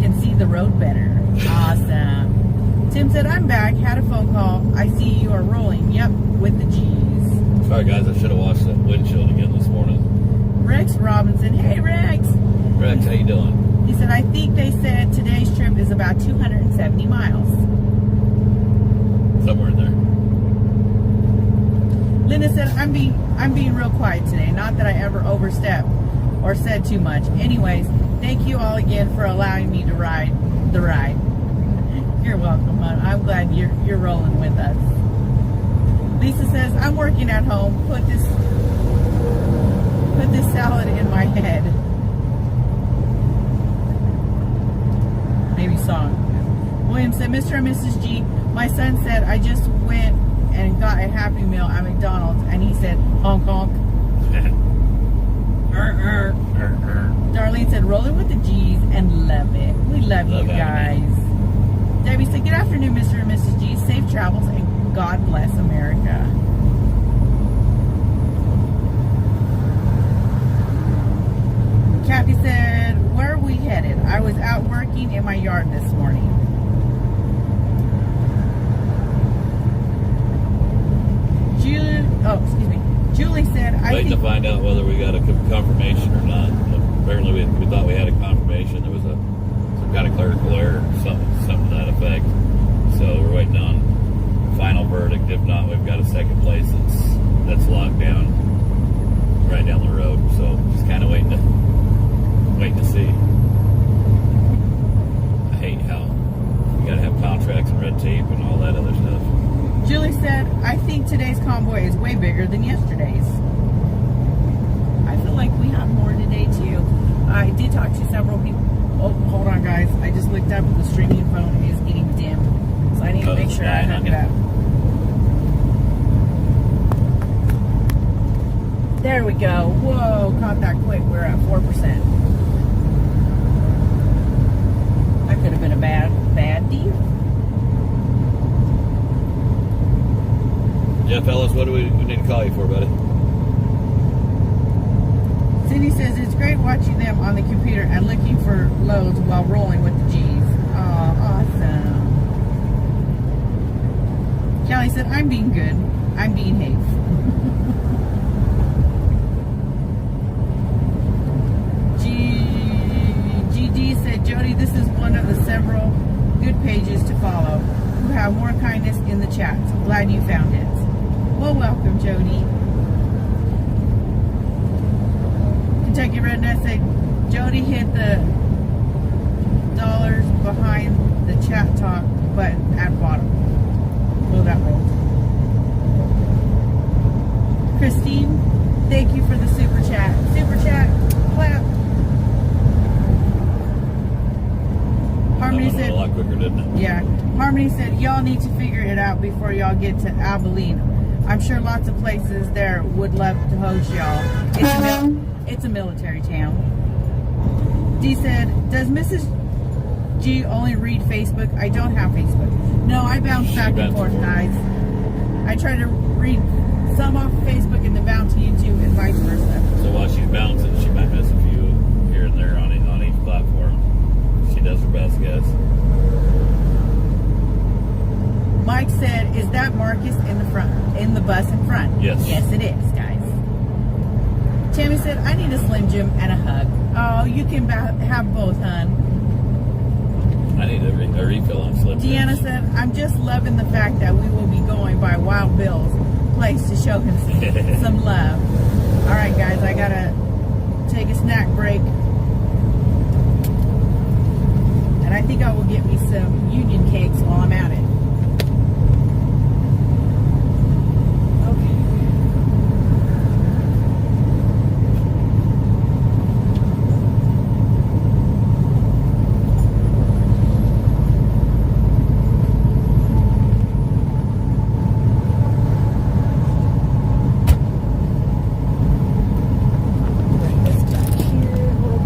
Can see the road better. Awesome. Tim said, I'm back. Had a phone call. I see you are rolling. Yep, with the G's. Sorry, guys. I should have watched that windshield again this morning. Rex Robinson. Hey, Rex. Rex, how you doing? He said, I think they said today's trip is about 270 miles. Somewhere in there. Linda said, I'm being real quiet today. Not that I ever overstepped or said too much. Anyways, thank you all again for allowing me to ride the ride. You're welcome, hon. I'm glad you're rolling with us. Lisa says, I'm working at home. Put this salad in my head. Maybe song. William said, Mr. and Mrs. G, my son said I just went and got a Happy Meal at McDonald's, and he said, honk honk. Darlene said, rolling with the G's and love it. We love you guys. Debbie said, good afternoon, Mr. and Mrs. G. Safe travels and God bless America. Kathy said, where are we headed? I was out working in my yard this morning. Julie said, Waiting to find out whether we got a confirmation or not. Apparently we thought we had a confirmation. There was some kind of clerical error or something to that effect. So we're waiting on final verdict. If not, we've got a second place that's locked down right down the road. So just kind of waiting to see. I hate how you got to have contracts and red tape and all that other stuff. Julie said, I think today's convoy is way bigger than yesterday's. I feel like we have more today too. I did talk to several people. Oh, hold on guys. I just looked up. The streaming phone is getting dim. So I need to make sure I hung it up. There we go. Whoa, caught that quick. We're at 4%. That could have been a bad deal. Yeah, fellas, what do we need to call you for, buddy? Cindy says, it's great watching them on the computer and looking for loads while rolling with the G's. Oh, awesome. Kelly said, I'm being good. I'm being Hayes. GD said, Jody, this is one of the several good pages to follow who have more kindness in the chat. So glad you found it. Well, welcome, Jody. Kentucky Redneck said, Jody hit the dollars behind the chat talk button at bottom. Oh, that rolled. Christine, thank you for the super chat. Super chat, clap. Harmony said, a lot quicker, didn't it? yeah. Harmony said, y'all need to figure it out before y'all get to Abilene. I'm sure lots of places there would love to host y'all. It's a military town. Dee said, does Mrs. G only read Facebook? I don't have Facebook. No, I bounce back and forth, guys. I try to read some off Facebook and then bounce to YouTube and vice versa. So while she's bouncing, she might miss a few here and there on each that Marcus in the front, in the bus in front? Yes. Yes, it is, guys. Tammy said, I need a Slim Jim and a hug. Oh, you can have both, hon. I need a refill on Slim Jims. Deanna said, I'm just loving the fact that we will be going by Wild Bill's place to show him some love. All right, guys, I gotta take a snack break. And I think I will get me some Union cakes while I'm at it. Bring this back here a little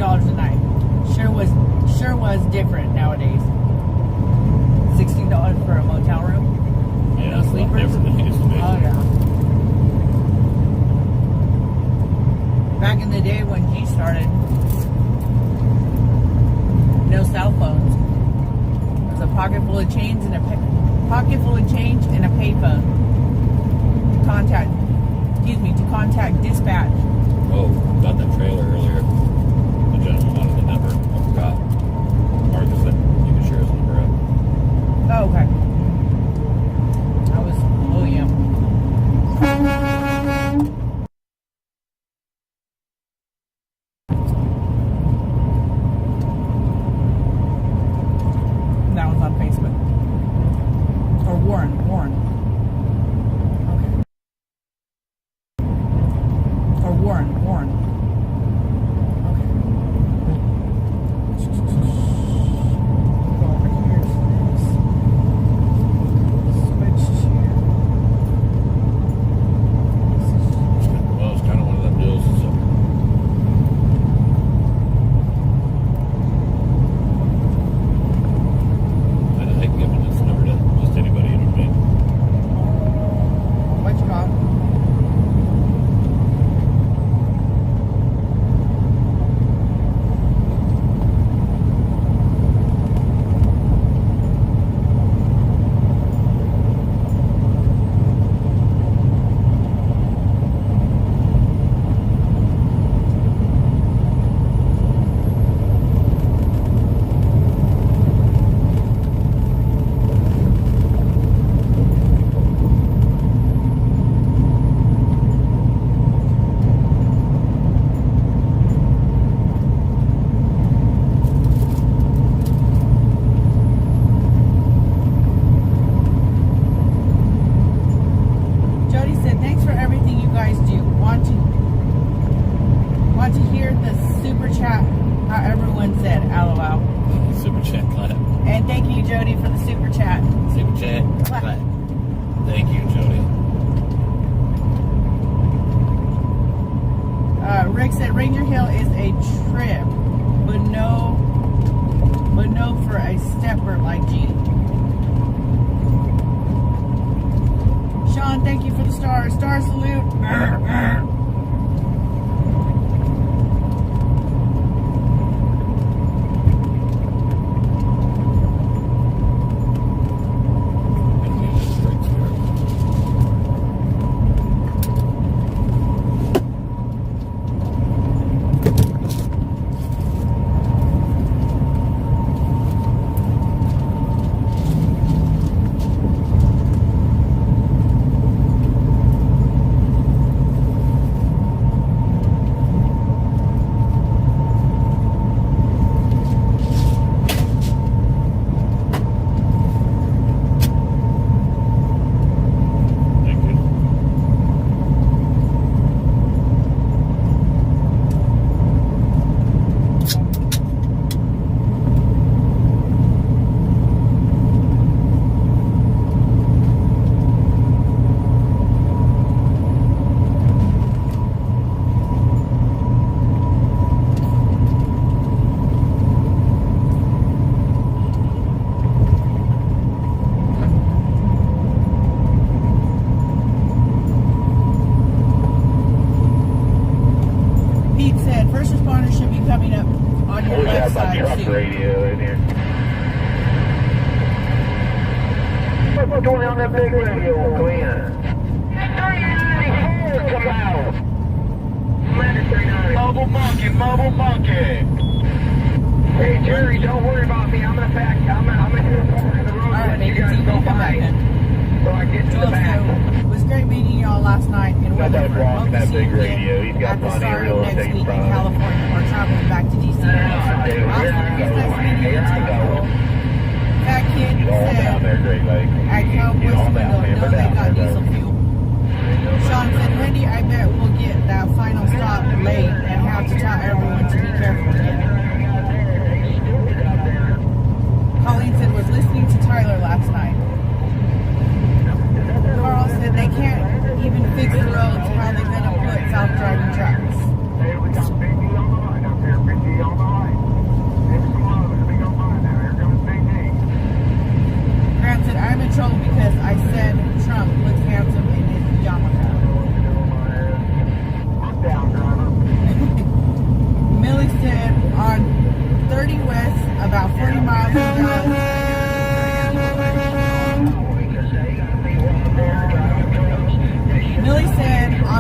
$16 a night. Sure was different nowadays. $16 for a motel room. Yeah, No it's a lot sleepers? different than it used to be. Oh yeah. Back in the day when he started, no cell phones. It was a pocket full of change and a payphone. To contact dispatch. Oh, got that trailer earlier. The gentleman wanted the number. I forgot. Marcus said you can share his number out. Oh, okay. I was, oh yeah. That was on Facebook. Or Warren. Okay. Or Warren. Okay. Go over here to this. Switch to. Well, it's kind of one of them deals. So. I hate giving this number to just anybody, you know what I mean? What you call? Jody said, thanks for everything you guys do. Want to hear the super chat, how everyone said, LOL. Super chat clap. And thank you, Jody, for the super chat. Super chat clap. Thank you, Jody. Rick said, Ranger Hill is a trip, but no for a stepper like G. Sean, thank you for the star salute. What's going on that big radio, Glenn? 394, come out. Mobile monkey. Hey, Jerry, don't worry about me. I'm in the back. I'm in the road. Alright, You guys go by. So I get to the back. It was great meeting y'all last night in Got that Weatherford. wrong, Hope to that see big you radio. He's again got at the plenty of start real of next estate week in products. California or traveling back to DC. Here I go. That kid Get all down said there, Great Lake. at Cowboys Get all window, down there, no, they got diesel fuel. Sean said, Wendy, I bet we'll get that final stop late and have to tell everyone to be careful again. Colleen said, was listening to Tyler last night. Carl said they can't even fix the roads. How they gonna put self-driving trucks? Hey, we got Big D on the line up here. Big D on the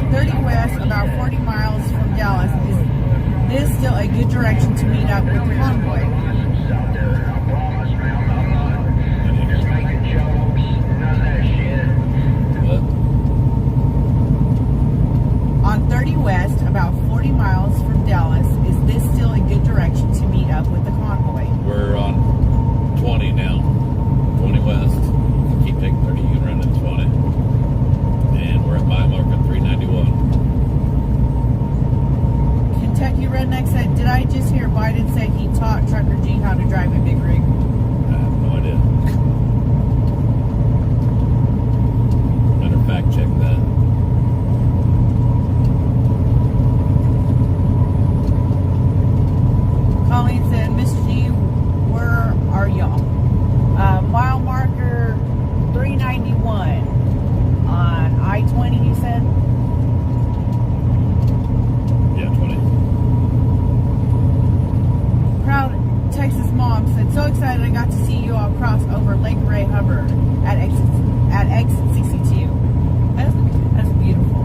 on 30 West, about 40 miles from Dallas. Is this still a good direction to meet up with the convoy? What? On 30 West, about 40 miles from Dallas, is this still a good direction to meet up with the convoy? We're on 20 now. 20 West. Keep taking 30, you can run at 20. And we're at mile marker 391. Kentucky Redneck said, did I just hear Biden say he taught Trucker G how to drive a big rig? I have no idea. Better fact check that. Colleen said, Mr. G, where are y'all? Mile marker 391 on I-20, you said? Yeah, 20. Proud Texas mom said, so excited I got to see you all cross over Lake Ray Hubbard at exit 62. That's beautiful.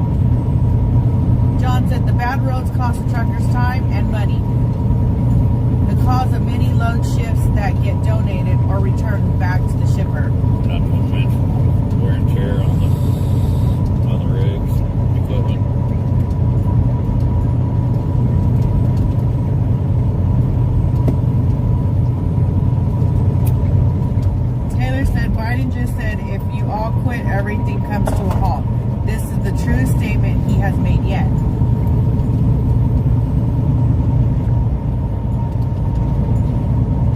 John said, the bad roads cost the truckers time and money. The cause of many load shifts that get donated or returned back to the shipper. Not to mention wear and tear on the rigs, equipment. Taylor said, Biden just said, if you all quit, everything comes to a halt. This is the truest statement he has made yet.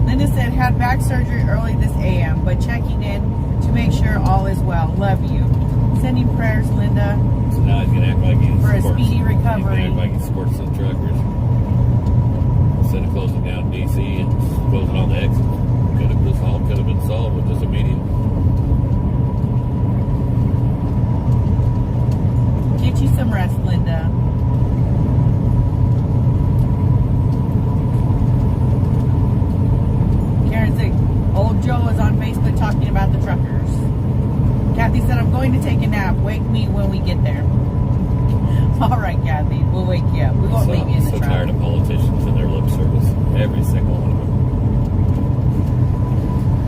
Linda said, had back surgery early this AM, but checking in to make sure all is well. Love you. Sending prayers, Linda, So now he's gonna act like he for a supports- speedy recovery. He's gonna act like he supports the truckers. Instead of closing down DC and closing all the exits, this all could have been solved with just a meeting. Get you some rest, Linda. Karen said, old Joe is on Facebook talking about the truckers. Kathy said, I'm going to take a nap. Wake me when we get there. All right, Kathy, we'll wake you up. We won't leave you in the so truck. tired of politicians and their lip service. Every single one of them.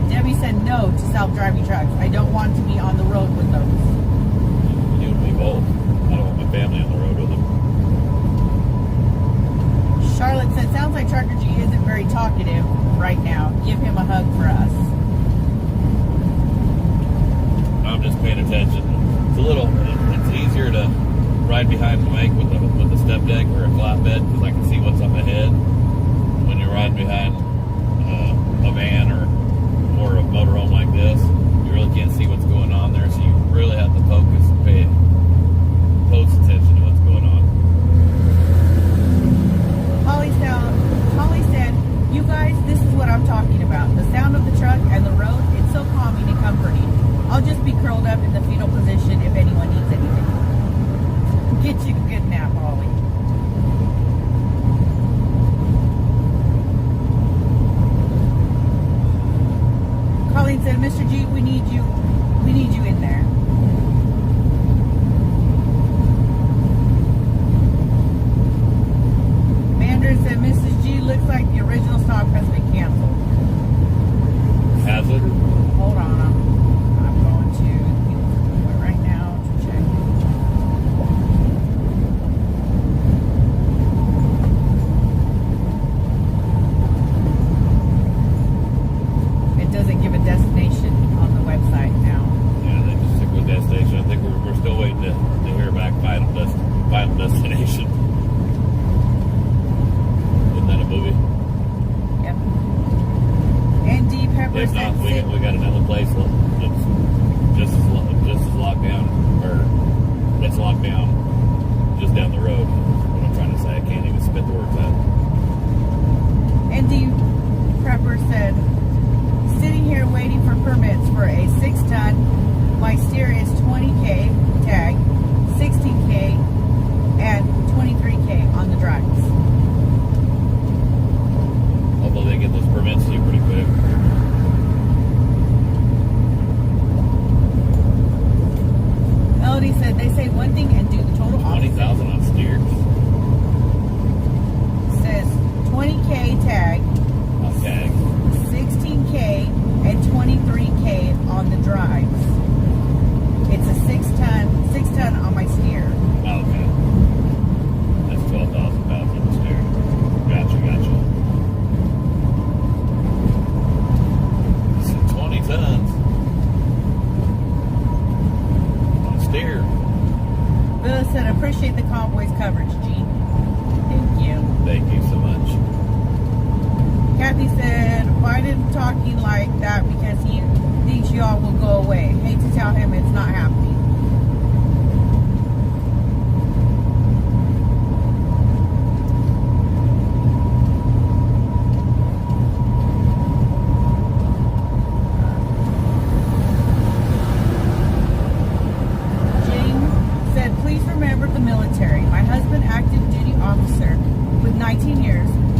Debbie said no to self-driving trucks. I don't want to be on the road with those. You and me both. I don't want my family on the road with them. Charlotte said, sounds like Trucker G isn't very talkative right now. Give him a hug for us. I'm just paying attention. It's easier to ride behind the mic with the step deck or a flatbed because I can see what's up ahead. When you're riding behind a van or a motorhome like this, you really can't see what's going on there, so you really have to focus and pay close attention to what's going on. Holly said, you guys, this is what I'm talking about. The sound of the truck and the road, it's so calming and comforting. I'll just be curled up in the fetal position if anyone needs anything. Get you a good nap, Holly. Colleen said, Mr. G, we need you in there. Mandarin said, Mrs. G, looks like the original stop has been canceled. Has it? Hold on, I'm going to right now to check. It doesn't give a destination on the website now. Yeah, they just stick with destination. I think we're still waiting to hear back final destination. Isn't that a movie? Yep. And D Pepper If said, not, we got another place that's just as locked down, or that's locked down just down the road. What I'm trying to say, I can't even spit the words out. And D Prepper said, sitting here waiting for permits for a 6-ton. My steer is 20K tag, 16K, and 23K on the drives. Hopefully they get those permits to you pretty quick. Melody said they say one thing and do the total opposite. to hear. Bill said, appreciate the convoy's coverage, G. Thank you. Thank you so much. Kathy said, Biden talking like that because he thinks y'all will go away. Hate to tell him it's not happening.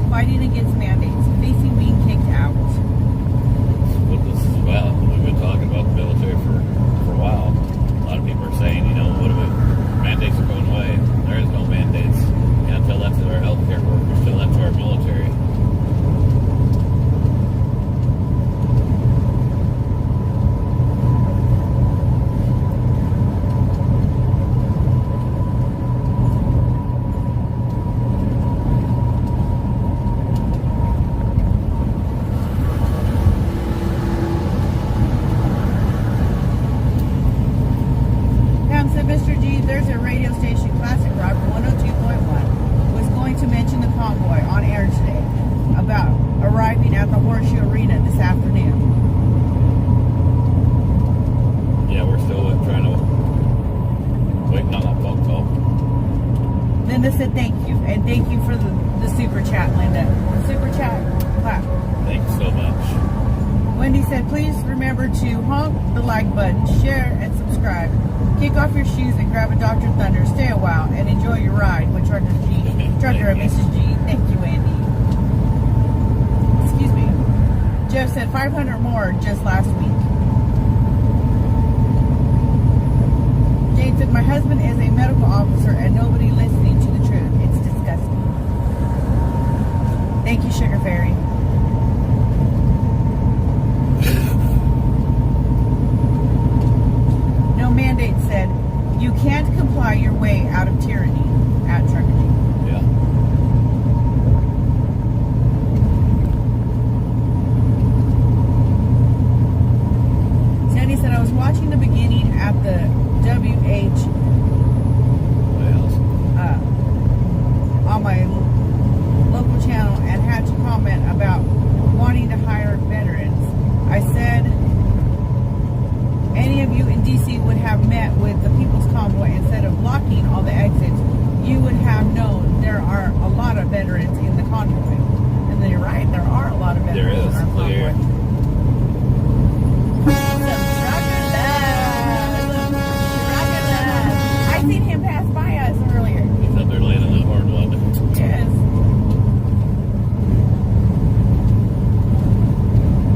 Fighting against mandates, facing being kicked out. That's what this is about. We've been talking about the military for a while. A lot of people are saying, you know, what if mandates are going away? There is no mandates. You can't tell that to our healthcare workers, tell that to our military. There's a radio station, Classic Rock 102.1, was going to mention the convoy on air today about arriving at the Horseshoe Arena this afternoon. Yeah, we're still trying to waiting on that phone call. Linda said thank you, and thank you for the super chat, Linda. The super chat, clap. Thanks so much. Wendy said, please remember to honk the like button, share, and subscribe. Kick off your shoes and grab a Dr. Thunder. Stay a while and enjoy your ride with Trucker G. Trucker and Mrs. G. Thank you, Andy. Excuse me. Jeff said 500 more just last week. Jade said, my husband is a medical officer and nobody listening to the truth. It's disgusting. Thank you, Sugar Fairy. Mandate said, you can't comply your way out of tyranny at Trucker G. Yeah. Sandy said, I was watching the beginning at the WH on my local channel and had to comment about wanting to hire veterans. I said, any of you in D.C. would have met with the People's Convoy instead of blocking all the exits, you would have known there are a lot of veterans in the convoy. And then you're right, there are a lot of veterans there is. in our convoy. There. I seen him pass by us earlier. He's up there laying on that hardwood. Yes.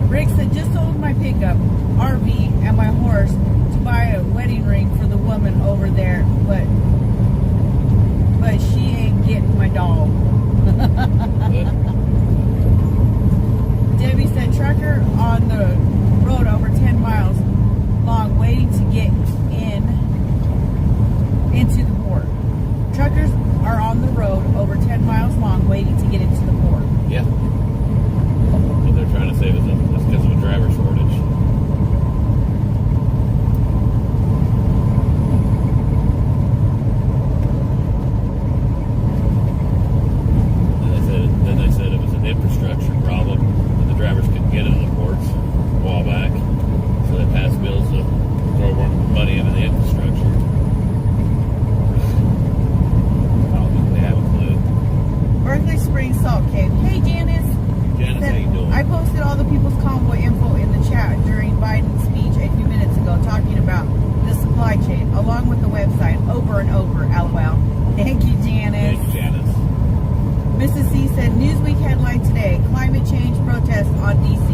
Rick said, just sold my pickup, RV, and my horse to buy a wedding ring for the woman over there, but she ain't getting my dog. Debbie said, trucker on the road over 10 miles long waiting to get into the port. Truckers are on the road over 10 miles long waiting to get into the port. Yeah. What they're trying to save is because of a driver shortage. Then they said it was an infrastructure problem, that the drivers couldn't get into the ports a while back, so they passed bills to throw more money into the infrastructure. I don't think they have a clue. Berkeley Springs Salt Cave. Hey, Janice. Janice, how you doing? I posted all the People's Convoy info in the chat during Biden's speech a few minutes ago, talking about the supply chain, along with the website, over and over, LOL. Thank you, Janice. Thank you, Janice. Mrs. C said, Newsweek headline today, climate change protests on D.C.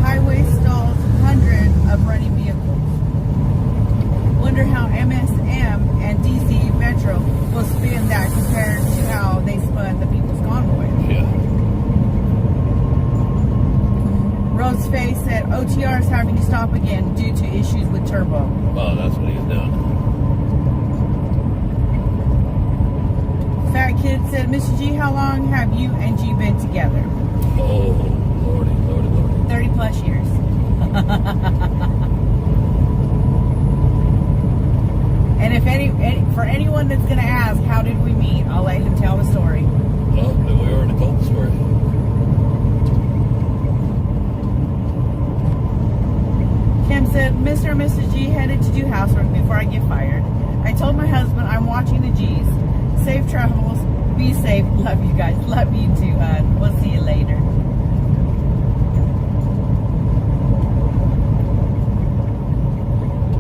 Highway stalls hundreds of running vehicles. Wonder how MSM and D.C. Metro will spin that compared to how they spun the People's Convoy. Yeah. Rose Faye said, OTR is having to stop again due to issues with turbo. Oh, that's what he's doing. Fat Kid said, Mr. G, how long have you and G been together? Oh, lordy. 30 plus years. And if for anyone that's going to ask, how did we meet, I'll let him tell the story. Well, we already told the story. Kim said, Mr. and Mrs. G headed to do housework before I get fired. I told my husband I'm watching the G's. Safe travels. Be safe. Love you guys. Love you too, hon. We'll see you later.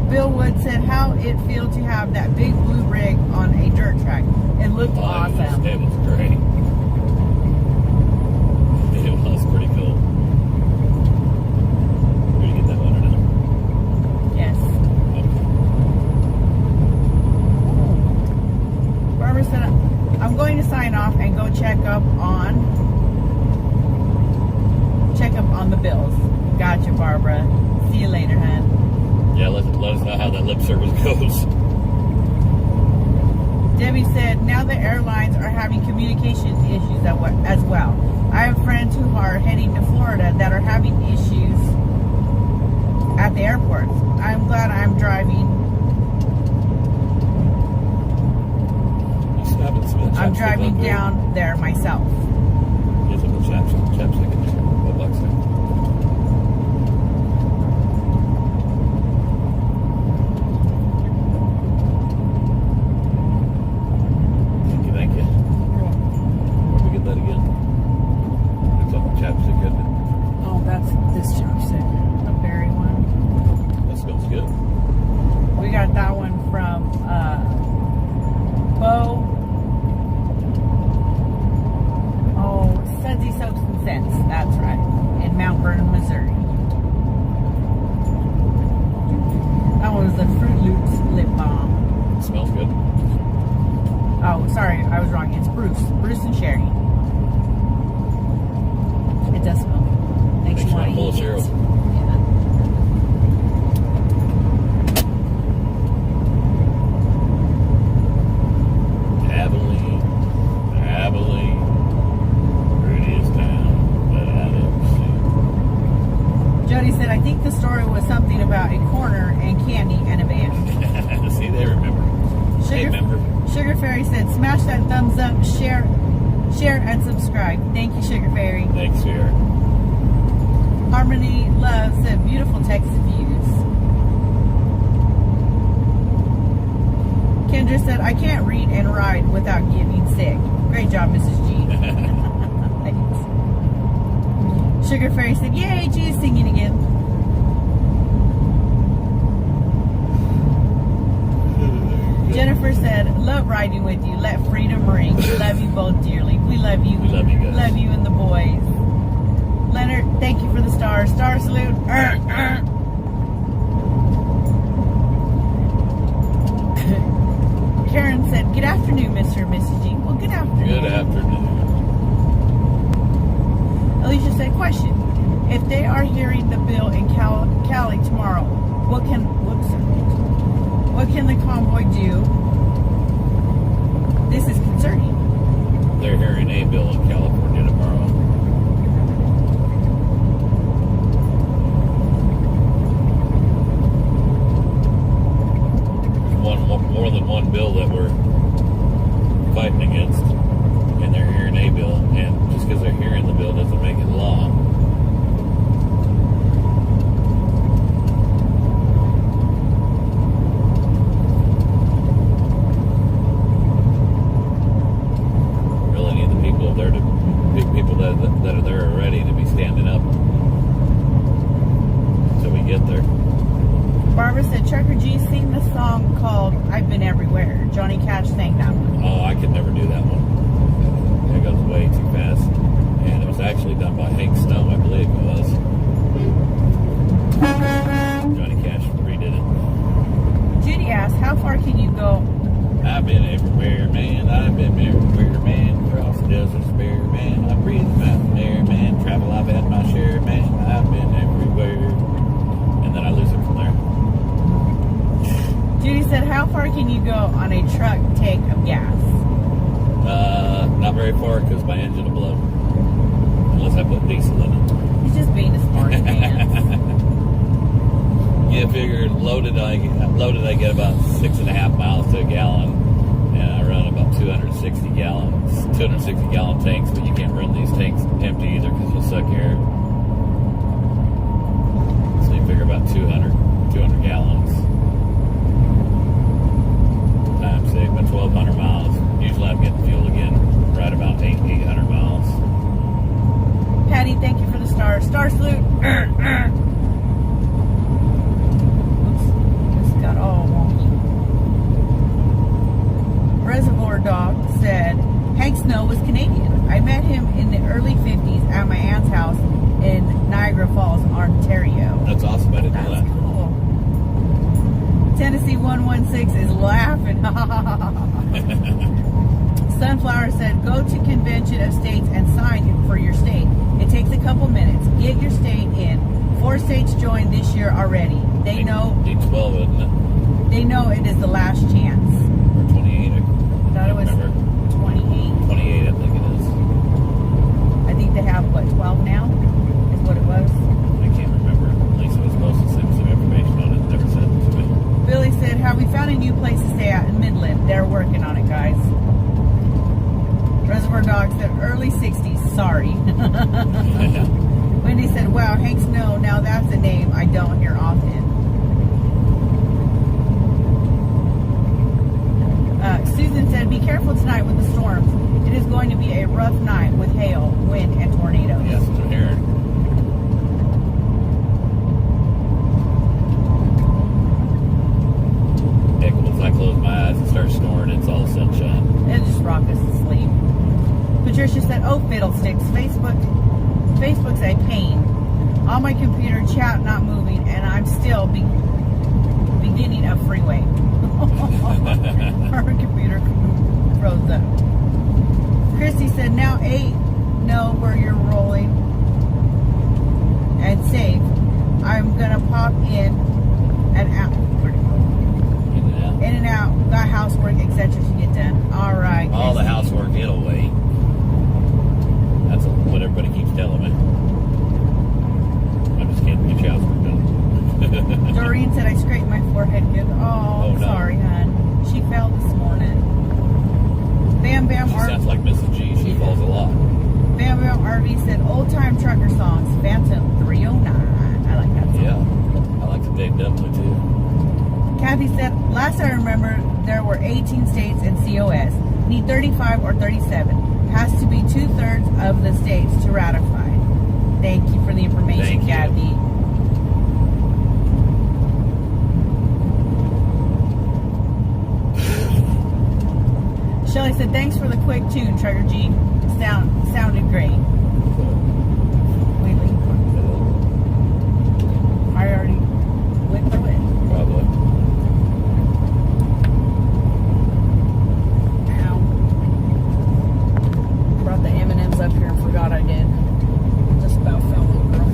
Bill Wood said how it feel to have that big blue rig on a dirt track. It looked awesome. It was great. It was pretty cool. Did you get that one or no? Yes. Barbara said, I'm going to sign off and go check up on the bills. Gotcha, Barbara. See you later, hon. Yeah, let us know how that lip service goes. Debbie said, now the airlines are having communication issues as well. I have friends who are heading to Florida that are having issues at the airports. I'm glad I'm driving. I'm driving down there myself. Get some of the chapstick in there. What bucks there? Thank you. Where'd we get that again? It's on the chapstick, isn't it? Oh, that's this chapstick. The berry one. That smells good. We got that one from Bo. Oh, Sudsy Soaps and Scents. That's right. In Mount Vernon, Missouri. That one was the Fruit Loops lip balm. It smells good. Oh, sorry, I was wrong. It's Bruce. Bruce and Sherry. It does smell good. Makes you want to full of eat it. syrup. Yeah. Abilene, prettiest town that I've ever seen. Jody said, I think the story was something about a corner and candy and a van. See, they remember. They remember. Sugar Fairy said, smash that thumbs up, share and subscribe. Thank you, Sugar Fairy. Thanks, Sarah. Harmony Love said, beautiful Texas views. Kendra said, I can't read and ride without getting sick. Great job, Mrs. G. Thanks. Sugar Fairy said, yay, G is singing again. Jennifer said, love riding with you. Let freedom ring. We love you both dearly. We love you. We love you guys. Love you and the boys. Leonard, thank you for the stars. Star salute. Karen said, good afternoon, Mr. and Mrs. G. Well, good afternoon. Good afternoon. Alicia said, question. If they are hearing the bill in Cali tomorrow, what can the convoy do? This is concerning. They're hearing a bill in California tomorrow. More than one bill that we're fighting against, and they're hearing a bill, and just because they're hearing the bill doesn't make it law. Really need the people there that are there already to be standing up until we get there. Barbara said, Trucker G sing the song called I've Been Everywhere. Johnny Cash sang that one. Oh, I could never do that one. It goes way too fast. And it was actually done by Hank Snow, I believe it was. Johnny Cash redid it. Judy asked, how far can you go? I've been everywhere, man. I've been everywhere, man. Across the deserts, bare, man. I breathe the mountain air, man. Travel, I've had my share, man. I've been everywhere. And then I lose it from there. Judy said, how far can you go on a truck tank of gas? Not very far because my engine will blow. Unless I put diesel in it. He's just being a smarty pants. You figure loaded, I get about 6.5 miles to a gallon, and I run about 260 gallon tanks. But you can't run these tanks empty either because they'll suck air. So you figure about 200 gallons times 6, about 1,200 miles. Usually I'm getting fuel again right about 800 miles. Patty, thank you for the star salute. Oops, this got all wonky. Reservoir Dog said Hank Snow was Canadian. I met him in the early 50s at my aunt's house in Niagara Falls, Ontario. That's awesome. I didn't know That's that. cool. Tennessee 116 is laughing. Sunflower said, go to Convention of States and sign for your state. It takes a couple minutes. Get your state in. 4 states joined this year already. They know Need 12, isn't it? they know it is the last chance. Or 28. I thought it was Remember? 28. 28, I think it is. I think they have, what, 12 now? Is what it was. I can't remember. Lisa was supposed to send some information on it. Never sent it to me. Billy said, have we found a new place to stay at in Midland? They're working on it, guys. Reservoir Dogs said early 60s. Sorry. Wendy said, wow, Hank Snow, now that's a name I don't hear often. Susan said, be careful tonight with the storms. It is going to be a rough night with hail, wind, and tornadoes. Yes, it's here. Heck, once I close my eyes and start snoring, it's all sunshine. It'll just rock us to sleep. Patricia said, oh, fiddlesticks. Facebook's a pain. On my computer, chat not moving, and I'm still beginning a freeway. Her computer froze up. Christy said, now 8 know where you're rolling and safe. I'm going to pop in and out. In and out. Got housework, etc. to get done. All right. All the Christy. housework, it'll wait. That's what everybody keeps telling me. I'm just kidding. Get your housework done. Doreen said I scraped my forehead good. Oh, Oh, no. sorry, hon. She fell this morning. Bam Bam She sounds like Mrs. G. She falls a lot. Bam Bam RV said old time trucker songs. Phantom 309. I like that song. Yeah. I like the Dave Dudley too. Kathy said last I remember there were 18 states in COS. Need 35 or 37. Has to be 2/3 of the states to ratify. Thank you for the information, Thank you. Kathy. Shelly said, thanks for the quick tune, Trucker G. Sounded great. Wait. I already went through it. Probably. Ow. Brought the M&Ms up here and forgot I did. Just about fell over them.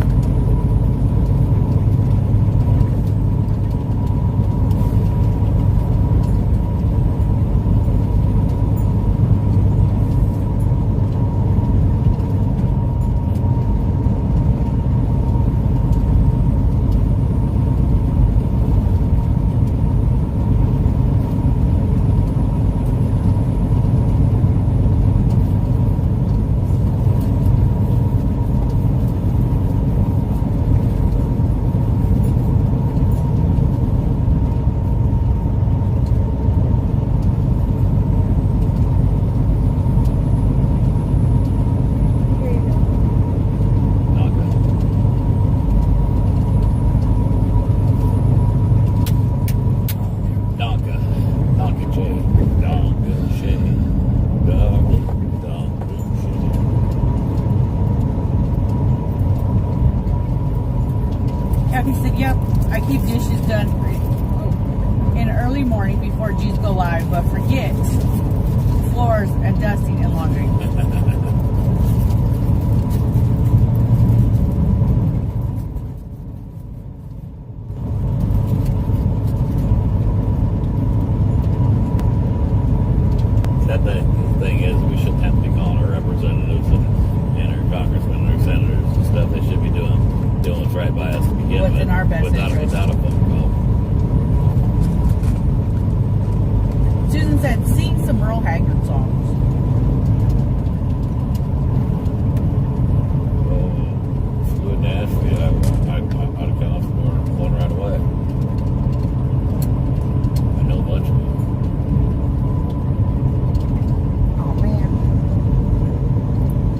Kathy said, yep, I keep dishes done in early morning before G's go live, but forget floors and dusting and laundry. That the thing is, we shouldn't have to be calling our representatives and our congressmen and our senators and stuff. They should be doing what's right by us to begin What's with. in our best interest. Without a phone call. Haggard song.